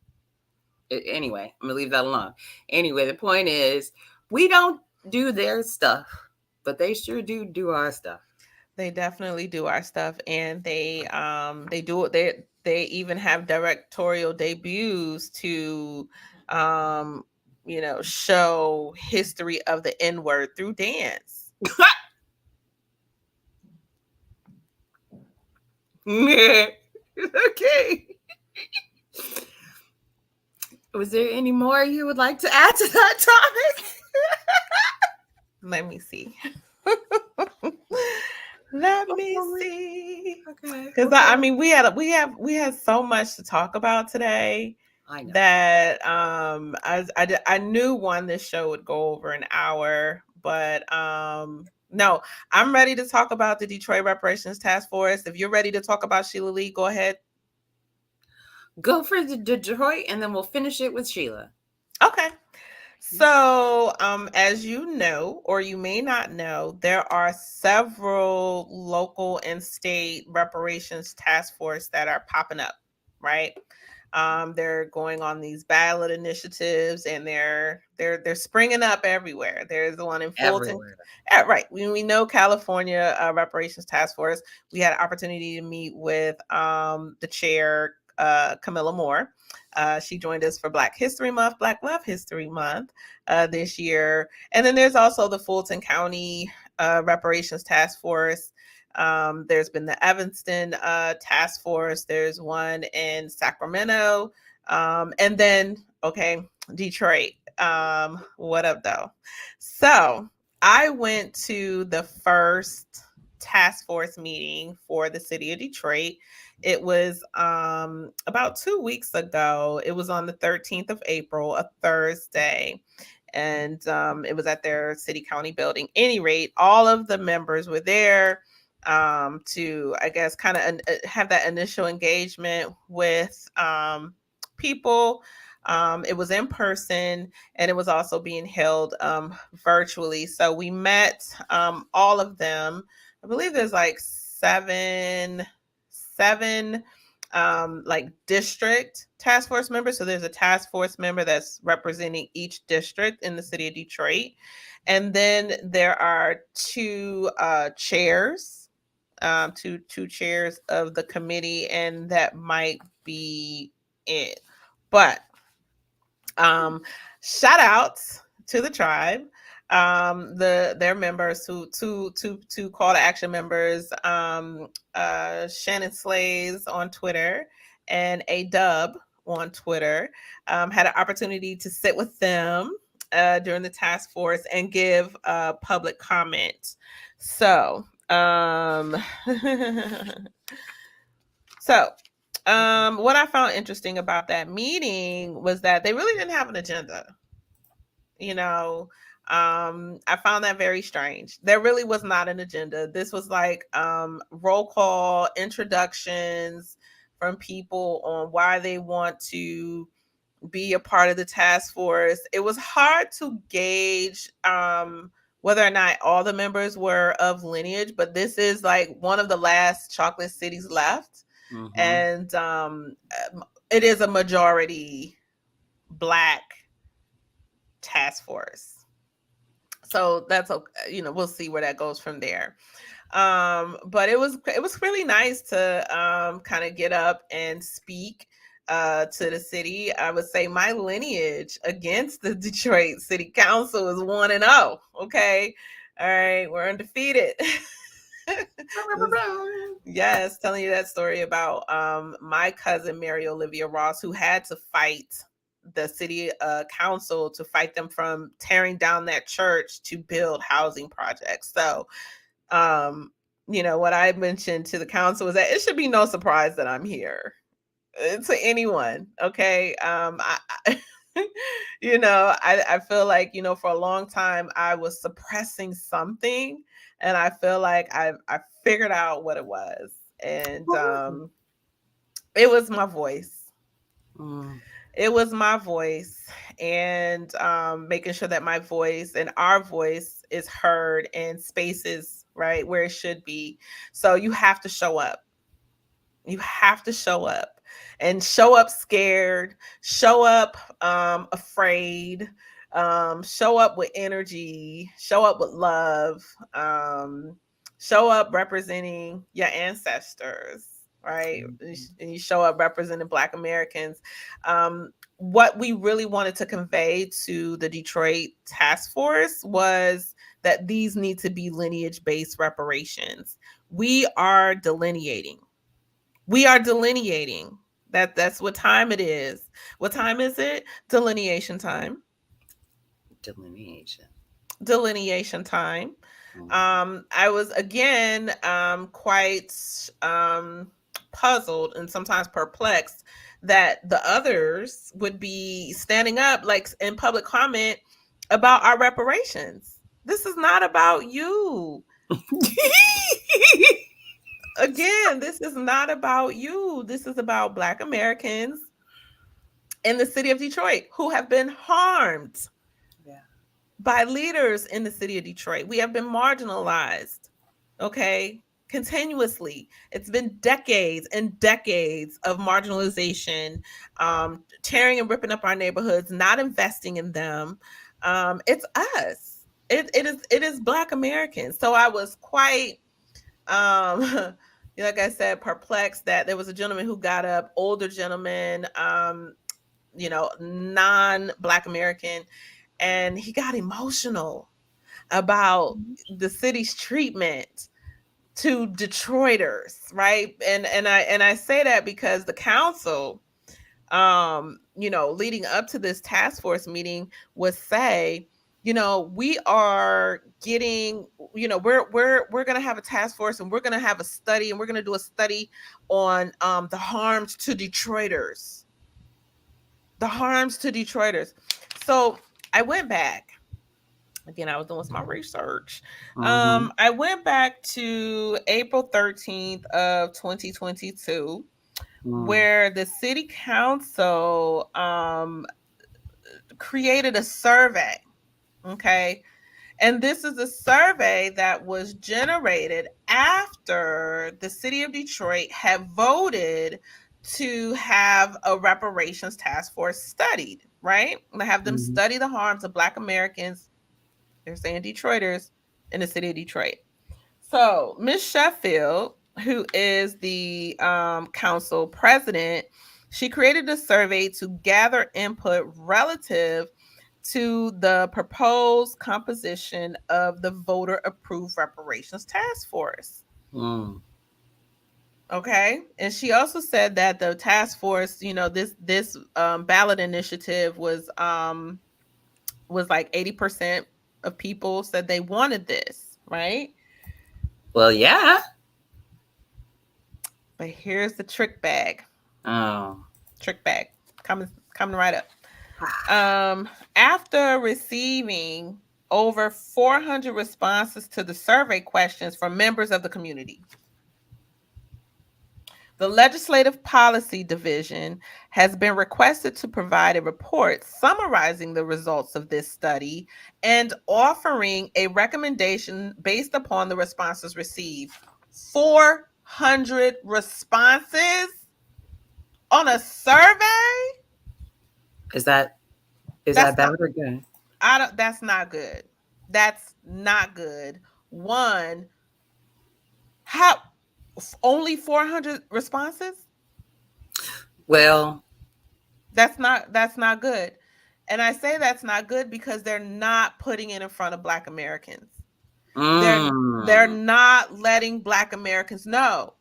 anyway, I'm going to leave that alone. Anyway, the point is, we don't do their stuff, but they sure do our stuff. They definitely do our stuff, and they do it. They even have directorial debuts to, um, show history of the N word through dance. Okay. Was there any more you would like to add to that topic? Let me see. Let me see. Okay. Because Okay. I mean, we had so much to talk about today I know. that I knew this show would go over an hour, but no, I'm ready to talk about the Detroit Reparations Task Force. If you're ready to talk about Sheila Lee, go ahead. Go for the Detroit, and then we'll finish it with Sheila. Okay. So, as you know, or you may not know, there are several local and state reparations task force that are popping up, right? They're going on these ballot initiatives, and they're springing up everywhere. There's the one in Fulton. Everywhere. Yeah, right. We know California reparations task force. We had an opportunity to meet with the chair, Camilla Moore. She joined us for Black History Month, Black Love History Month this year. And then there's also the Fulton County Reparations Task Force. There's been the Evanston Task Force. There's one in Sacramento. And then, okay, Detroit. What up, though? So I went to the first task force meeting for the city of Detroit. It was about 2 weeks ago. It was on the 13th of April, a Thursday. And it was at their city county building. Any rate, all of the members were there to, I guess, kind of have that initial engagement with people. It was in person, and it was also being held virtually. So we met all of them. I believe there's like seven like district task force members. So there's a task force member that's representing each district in the city of Detroit. And then there are two chairs, two chairs of the committee, and that might be it. But shout outs to the tribe, their members, two call to action members, Shannon Slays on Twitter and A Dub on Twitter, had an opportunity to sit with them during the task force and give public comment. So so what I found interesting about that meeting was that they really didn't have an agenda. You know, I found that very strange. There really was not an agenda. This was like roll call introductions from people on why they want to be a part of the task force. It was hard to gauge whether or not all the members were of lineage, but this is like one of the last chocolate cities left. Mm-hmm. And it is a majority Black task force. So that's okay. We'll see where that goes from there. But it was really nice to kind of get up and speak to the city. I would say my lineage against the Detroit City Council is 1-0. Okay, all right, we're undefeated. Yes, telling you that story about my cousin Mary Olivia Ross, who had to fight the city council to fight them from tearing down that church to build housing projects. So what I mentioned to the council was that it should be no surprise that I'm here to anyone. Okay. I feel like, for a long time I was suppressing something, and I feel like I figured out what it was. And it was my voice. It was my voice, and making sure that my voice and our voice is heard in spaces, right, where it should be. So you have to show up. You have to show up, and show up scared, show up afraid, show up with energy, show up with love, show up representing your ancestors, right? And you show up representing Black Americans. What we really wanted to convey to the Detroit task force was that these need to be lineage based reparations. We are delineating. We are delineating. That's what time it is. What time is it? Delineation time. Delineation. Delineation time. Mm. I was again quite puzzled and sometimes perplexed that the others would be standing up like in public comment about our reparations. This is not about you. Again, this is not about you. This is about Black Americans in the city of Detroit who have been harmed Yeah. by leaders in the city of Detroit. We have been marginalized, okay, continuously. It's been decades and decades of marginalization, tearing and ripping up our neighborhoods, not investing in them. It's us. It is Black Americans. So I was quite like I said, perplexed that there was a gentleman who got up, older gentleman, non-Black American, and he got emotional about the city's treatment to Detroiters, right? And I say that because the council, leading up to this task force meeting, would say, we are getting, we're gonna have a task force and we're gonna have a study and we're gonna do a study on the harms to Detroiters. The harms to Detroiters. So I went back. Again, I was doing my research. Mm-hmm. I went back to April 13th of 2022, Mm. where the city council created a survey. Okay. And this is a survey that was generated after the city of Detroit had voted to have a reparations task force studied, right? To have them Mm-hmm. study the harms of Black Americans, they're saying Detroiters, in the city of Detroit. So, Miss Sheffield, who is the council president, she created a survey to gather input relative to the proposed composition of the voter approved reparations task force. Mm. Okay, and she also said that the task force, this ballot initiative was like 80% of people said they wanted this, right? Well, yeah. But here's the trick bag. Oh. Trick bag. Coming right up. After receiving over 400 responses to the survey questions from members of the community, the Legislative Policy Division has been requested to provide a report summarizing the results of this study and offering a recommendation based upon the responses received. 400 responses on a survey? Is that That's bad not or good? I don't that's not good. That's not good. One, how only 400 responses? Well, That's not good. And I say that's not good because they're not putting it in front of Black Americans. They're mm, not letting Black Americans know.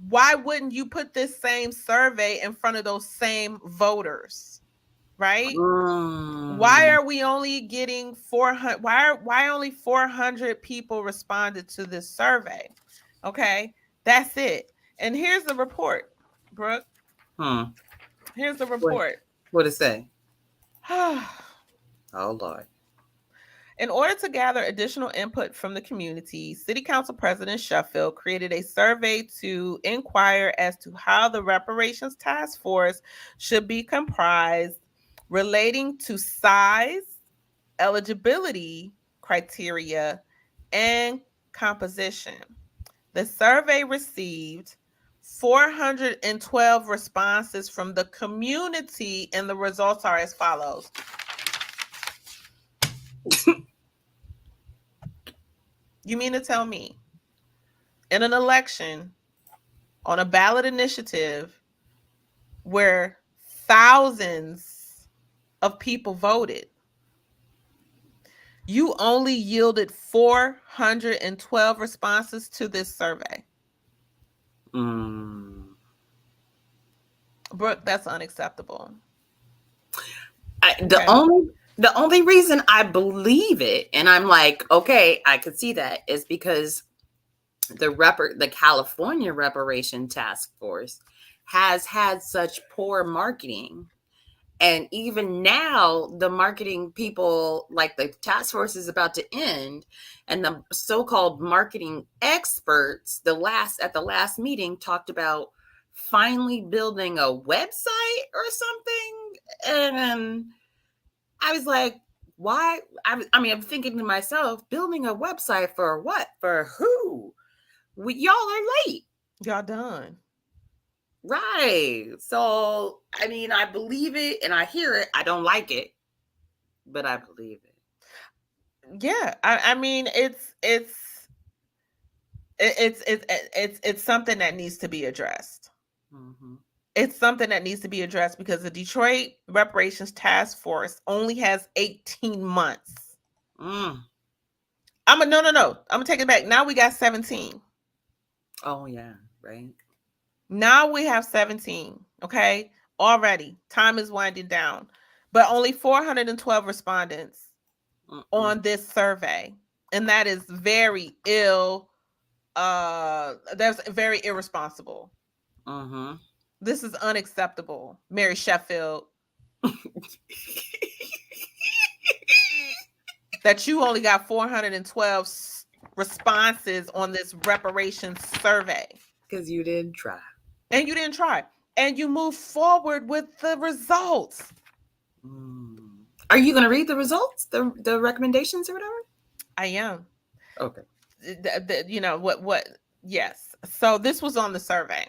Why wouldn't you put this same survey in front of those same voters? Right? Why mm, are we only getting 400? Why only 400 people responded to this survey? Okay, that's it. And here's the report, Brooke. hmm. Here's the What report. what it say? Oh Lord. In order to gather additional input from the community, City Council President Sheffield created a survey to inquire as to how the reparations task force should be comprised, relating to size, eligibility criteria, and composition. The survey received 412 responses from the community, and the results are as follows. You mean to tell me in an election on a ballot initiative where thousands of people voted, you only yielded 412 responses to this survey. Mm. Brooke, that's unacceptable. The Okay. only reason I believe it, and I'm like, okay, I could see that, is because the California Reparation Task Force has had such poor marketing. And even now, the marketing people, like the task force is about to end, and the so-called marketing experts, at the last meeting talked about finally building a website or something. And I was like, why? I mean, I'm thinking to myself, building a website for what? For who? Y'all are late. Y'all done. Right. So, I mean, I believe it and I hear it. I don't like it, but I believe it. Yeah. I mean, it's something that needs to be addressed. Mm-hmm. It's something that needs to be addressed because the Detroit Reparations Task Force only has 18 months. Mm. No. I'm gonna take it back. Now we got 17. Oh, yeah. Right. Now we have 17. Okay. Already. Time is winding down. But only 412 respondents Mm-mm. on this survey. And that is very ill. That's very irresponsible. Mm-hmm. This is unacceptable. Mary Sheffield, that you only got 412 responses on this reparations survey. Because you did try. And you didn't try. And you move forward with the results. Mm. Are you going to read the results, the recommendations or whatever? I am. Okay. You know what? Yes. So this was on the survey.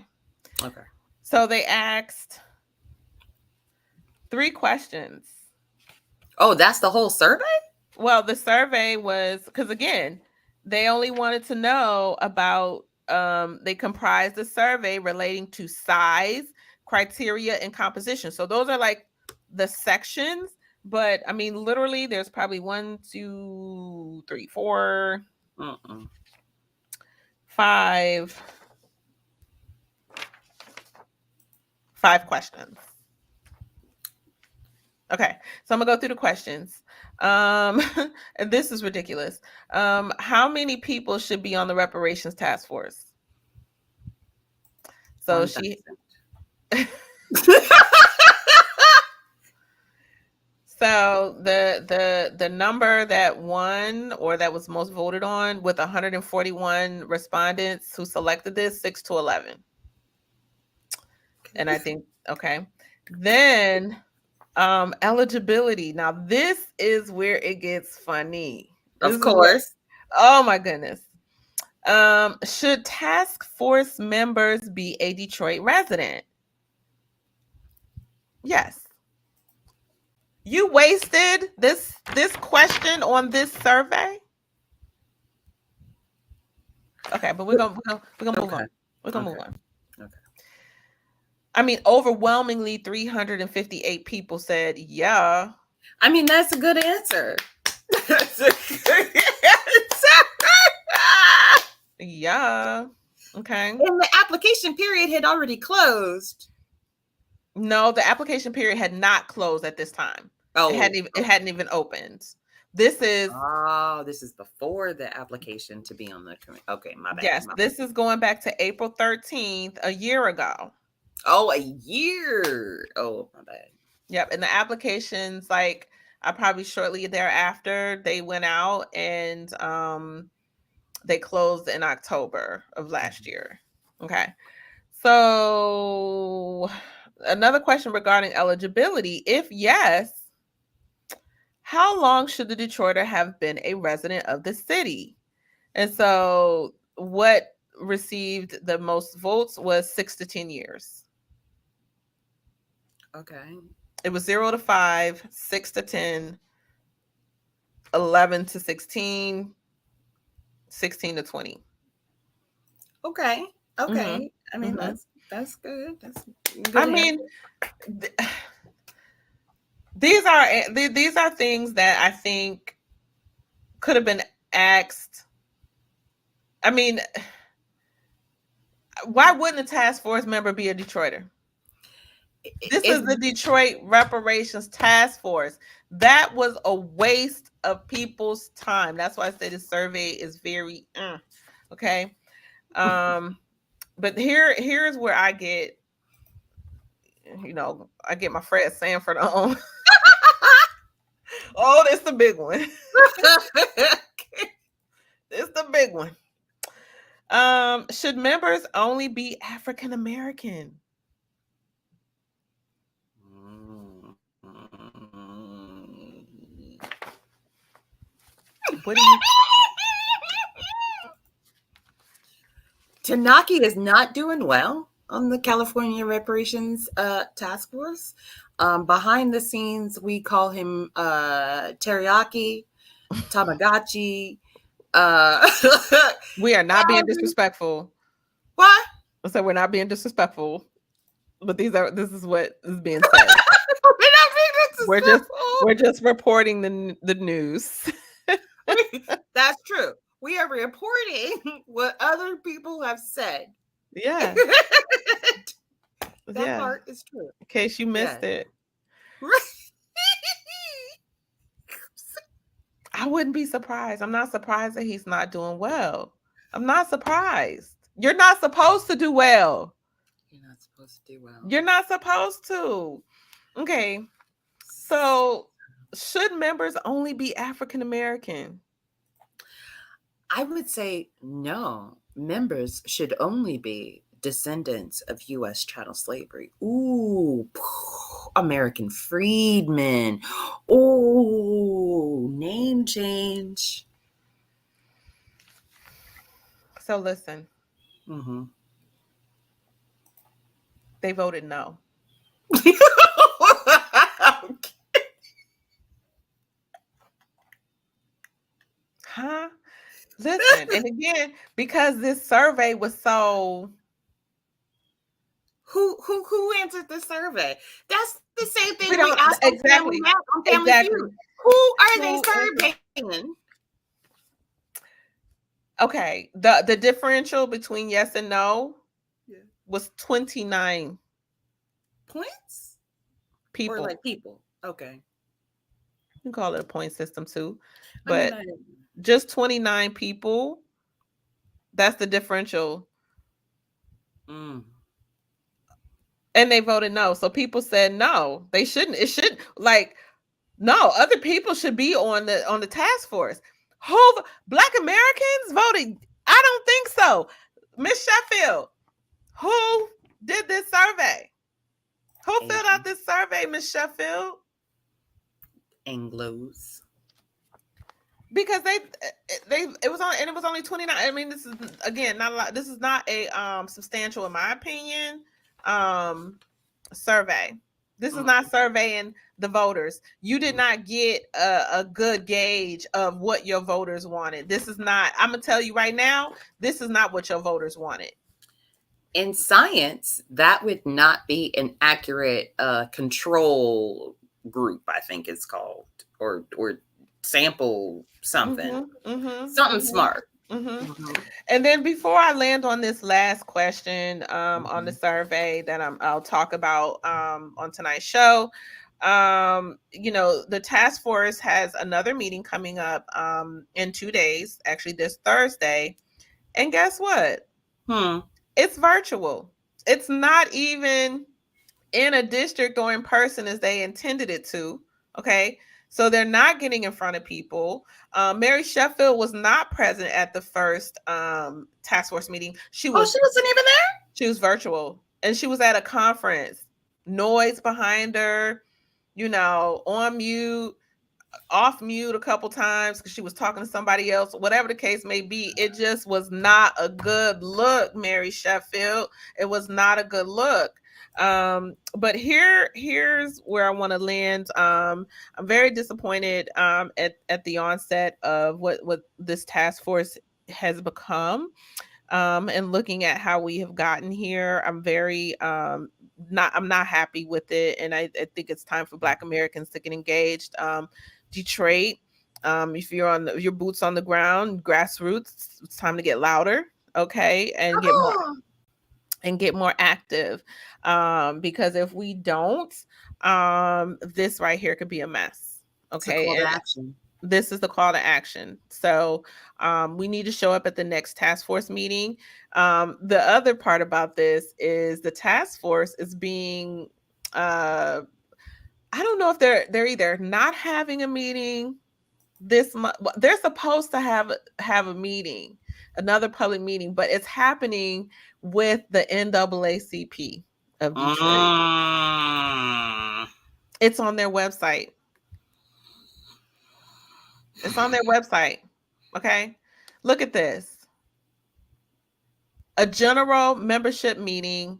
Okay. So they asked 3 questions. Oh, that's the whole survey? Well, the survey was because again, they only wanted to know about they comprised the survey relating to size, criteria, and composition. So those are like the sections, but I mean literally there's probably 1, 2, 3, 4, Mm-mm. 5 questions. Okay, so I'm gonna go through the questions. And this is ridiculous. How many people should be on the reparations task force? So 1,000. so the number that won or that was most voted on with 141 respondents who selected this 6 to 11. And I think okay. Then eligibility. Now this is where it gets funny. This Of is where course. oh my goodness. Should task force members be a Detroit resident? Yes. You wasted this question on this survey. Okay, but we're gonna move Okay. on. We're gonna Okay. move on. Okay. I mean, overwhelmingly 358 people said yeah. I mean, that's a good answer. That's a good answer. Yeah. Okay. And the application period had already closed. No, the application period had not closed at this time. Oh, It hadn't even opened. This is oh, this is before the application to be on the committee. Okay, my bad. yes, this is going back to April 13th, a year ago. Oh, a year. Oh, my bad. Yep, and the applications like I probably shortly thereafter they went out and they closed in October of last year. Okay. So another question regarding eligibility. If yes, how long should the Detroiter have been a resident of the city? And so what received the most votes was 6 to 10 years. Okay. It was 0 to 5, 6 to 10, 11 to 16, 16 to 20. Okay. Okay. Mm-hmm. I mean, Mm-hmm. that's good. That's a I good mean, answer. th- these are things that I think could have been asked. I mean, why wouldn't a task force member be a Detroiter? This It's is the Detroit Reparations Task Force. That was a waste of people's time. That's why I say this survey is very okay. But here's where I get, I get my Fred Sanford on. Oh, this the big one. This the big one. Should members only be African American? What do you Tanaki is not doing well on the California Reparations Task Force. Behind the scenes, we call him Teriyaki, Tamagotchi. Uh, We are not being disrespectful. what? So we're not being disrespectful, but this is what is being said. We're not being We're just disrespectful. we're just reporting the news. That's true. We are reporting what other people have said. Yeah. That Yeah. part is true. In case you missed Yes. it. I wouldn't be surprised. I'm not surprised that he's not doing well. I'm not surprised. You're not supposed to do well. You're not supposed to do well. You're not supposed to. Okay. So, should members only be African American? I would say no. Members should only be descendants of U.S. chattel slavery. Ooh, American freedmen. Ooh, name change. So, listen, Mm-hmm. they voted no. Huh? Listen, and again, because this survey was so who answered the survey? That's the same thing we we don't asked exactly on Family exactly Feud. Who are they who surveying? okay, the differential between yes and no Yeah. was 29 Points or people. like people? Okay. You can call it a point system too, I mean, but just 29 people. That's the differential. mm. And they voted no. So people said no, they shouldn't. It should like no, other people should be on the task force. Who Black Americans voted? I don't think so. Miss Sheffield, who did this survey? Who filled out Asian, this survey, Miss Sheffield? Anglos. Because it was on and it was only 29. I mean, this is again not a lot. This is not a substantial, in my opinion, survey. This is not surveying the voters. You did not get a good gauge of what your voters wanted. This is not, I'm going to tell you right now, this is not what your voters wanted. In science, that would not be an accurate control group, I think it's called, or sample something. Something smart. And then before I land on this last question on the survey that I'll talk about on tonight's show, the task force has another meeting coming up in 2 days, actually this Thursday. And guess what? It's virtual. It's not even in a district or in person as they intended it to. Okay. So they're not getting in front of people. Mary Sheffield was not present at the first task force meeting. She wasn't even there? She was virtual. And she was at a conference. Noise behind her, on mute, off mute a couple times because she was talking to somebody else, whatever the case may be. It just was not a good look, Mary Sheffield. It was not a good look. But here's where I want to land. I'm very disappointed at the onset of what this task force has become. and looking at how we have gotten here. I'm not happy with it, and I think it's time for Black Americans to get engaged. Detroit, if you're on your boots on the ground, grassroots, it's time to get louder, okay, and get more active, because if we don't, this right here could be a mess, It's a call okay. to And action. this is the call to action. So we need to show up at the next task force meeting. The other part about this is the task force is being I don't know if they're either not having a meeting this month. They're supposed to have a meeting, another public meeting, but it's happening with the NAACP of Detroit. Mm. It's on their website. It's on their website. Okay. Look at this. A general membership meeting,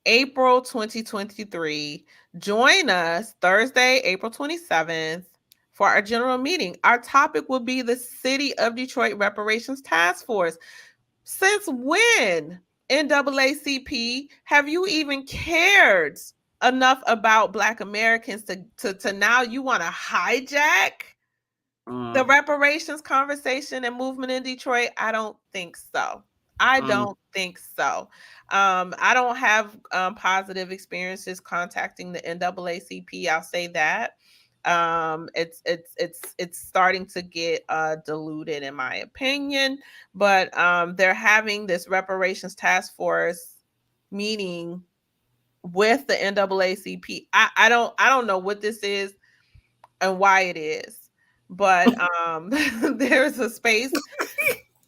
April 2023. Join us Thursday, April 27th for our general meeting. Our topic will be the City of Detroit Reparations Task Force. Since when, NAACP, have you even cared enough about Black Americans to now you want to hijack the reparations conversation and movement in Detroit? I don't think so. I Mm. don't think so. I don't have positive experiences contacting the NAACP. I'll say that. It's starting to get diluted, in my opinion. But they're having this reparations task force meeting with the NAACP. I don't know what this is and why it is, but there's a space.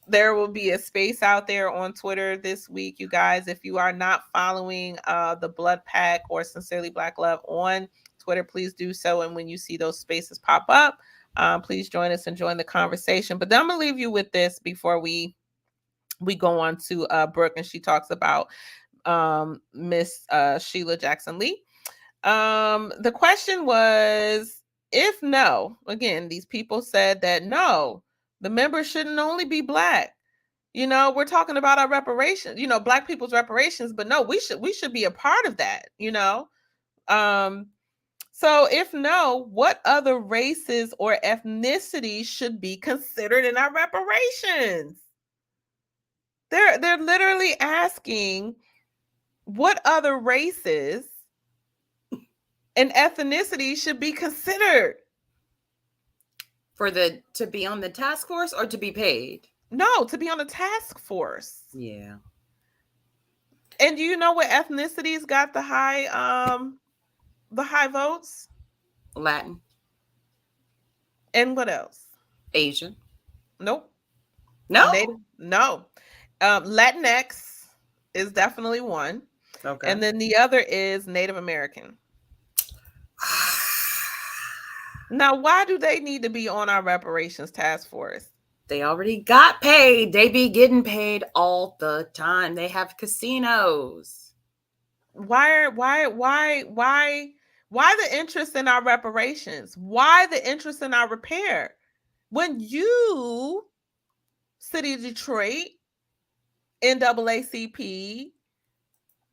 There will be a space out there on Twitter this week, you guys. If you are not following the Blood Pack or Sincerely Black Love on Twitter, please do so. And when you see those spaces pop up, please join us and join the conversation. But then I'm gonna leave you with this before we go on to Brooke, and she talks about Miss Sheila Jackson Lee. The question was, if no, again, these people said that no, the members shouldn't only be Black. We're talking about our reparations, Black people's reparations, but no, we should be a part of that. Um, so if no, what other races or ethnicities should be considered in our reparations? They're literally asking what other races and ethnicity should be considered. To be on the task force or to be paid? No, to be on a task force. Yeah. And do you know what ethnicities got the high votes? Latin. And what else? Asian. Nope. No. Native? No. Latinx is definitely one. Okay. And then the other is Native American. Now, why do they need to be on our reparations task force? They already got paid. They be getting paid all the time. They have casinos. Why the interest in our reparations? Why the interest in our repair? When you, City of Detroit, NAACP,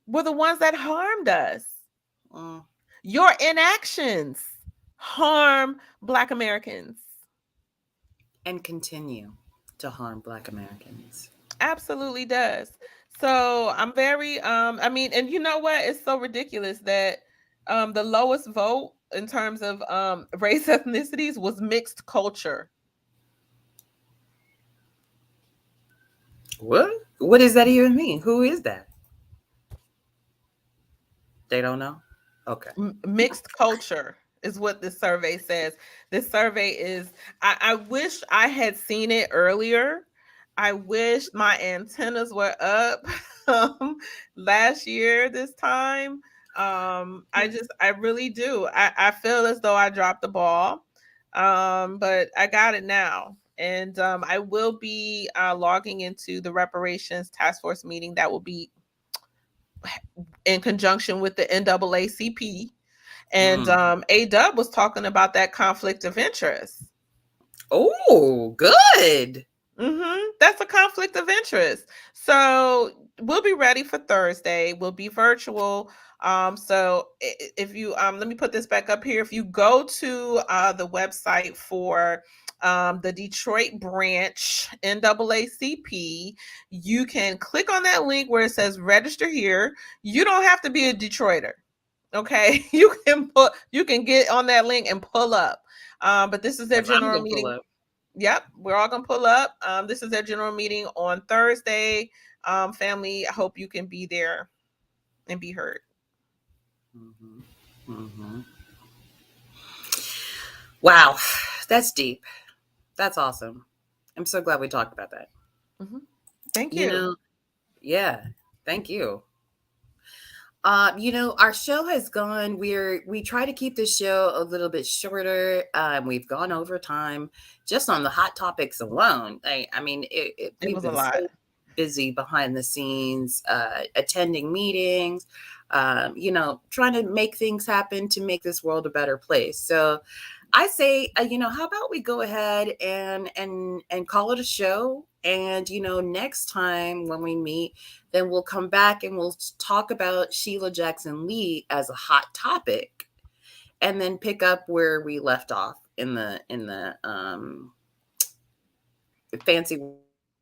were the ones that harmed us. Your inactions harm Black Americans. And continue to harm Black Americans. Absolutely does. So I'm very, and you know what? It's so ridiculous that the lowest vote in terms of race ethnicities was mixed culture. What? What does that even mean? Who is that? They don't know? Okay. Mixed culture is what this survey says. This survey is, I wish I had seen it earlier. I wish my antennas were up last year this time. I really do. I feel as though I dropped the ball. But I got it now. And I will be logging into the reparations task force meeting that will be in conjunction with the NAACP. And A-Dub was talking about that conflict of interest. Oh, good. That's a conflict of interest. So we'll be ready for Thursday. We'll be virtual. So if you let me put this back up here. If you go to the website for the Detroit branch NAACP, you can click on that link where it says register here. You don't have to be a Detroiter. Okay, you can get on that link and pull up. But this is their Because I'm general gonna pull meeting. up. Yep, we're all gonna pull up. This is their general meeting on Thursday. Family, I hope you can be there and be heard. Hmm. Hmm. Wow, that's deep. That's awesome. I'm so glad we talked about that. Hmm. Thank You you. know, yeah. Thank you. Our show has gone. We try to keep the show a little bit shorter. We've gone over time just on the hot topics alone. It We've was a been lot. so busy behind the scenes, attending meetings, trying to make things happen to make this world a better place. So, I say, how about we go ahead and call it a show? And next time when we meet, then we'll come back and we'll talk about Sheila Jackson Lee as a hot topic, and then pick up where we left off in the fancy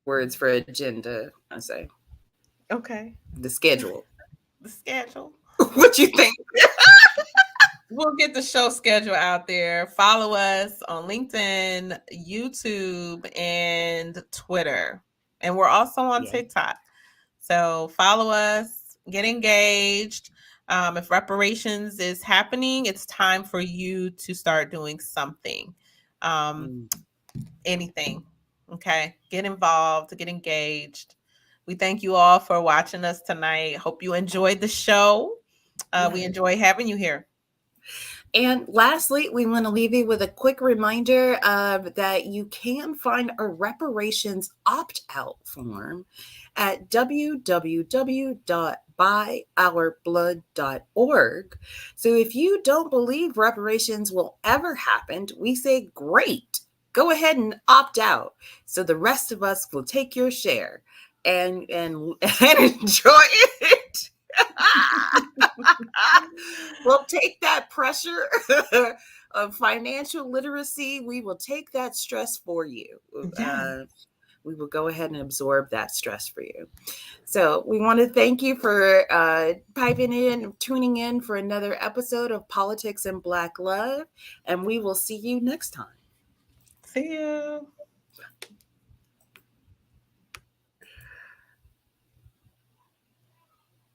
words for agenda. I say Okay. the schedule. The schedule. What you think? We'll get the show schedule out there. Follow us on LinkedIn, YouTube, and Twitter. And we're also on Yeah. TikTok. So follow us, get engaged. If reparations is happening, it's time for you to start doing something. Um, Mm, Anything. Okay. Get involved, get engaged. We thank you all for watching us tonight. Hope you enjoyed the show. We yeah. enjoy having you here. And lastly, we want to leave you with a quick reminder that you can find a reparations opt out form at www.buyourblood.org. So if you don't believe reparations will ever happen, we say great. Go ahead and opt out so the rest of us will take your share and and enjoy it. We'll take that pressure of financial literacy. We will take that stress for you. Yeah. Uh, we will go ahead and absorb that stress for you. So, we want to thank you for piping in, tuning in for another episode of Politics and Black Love. And we will see you next time. See you.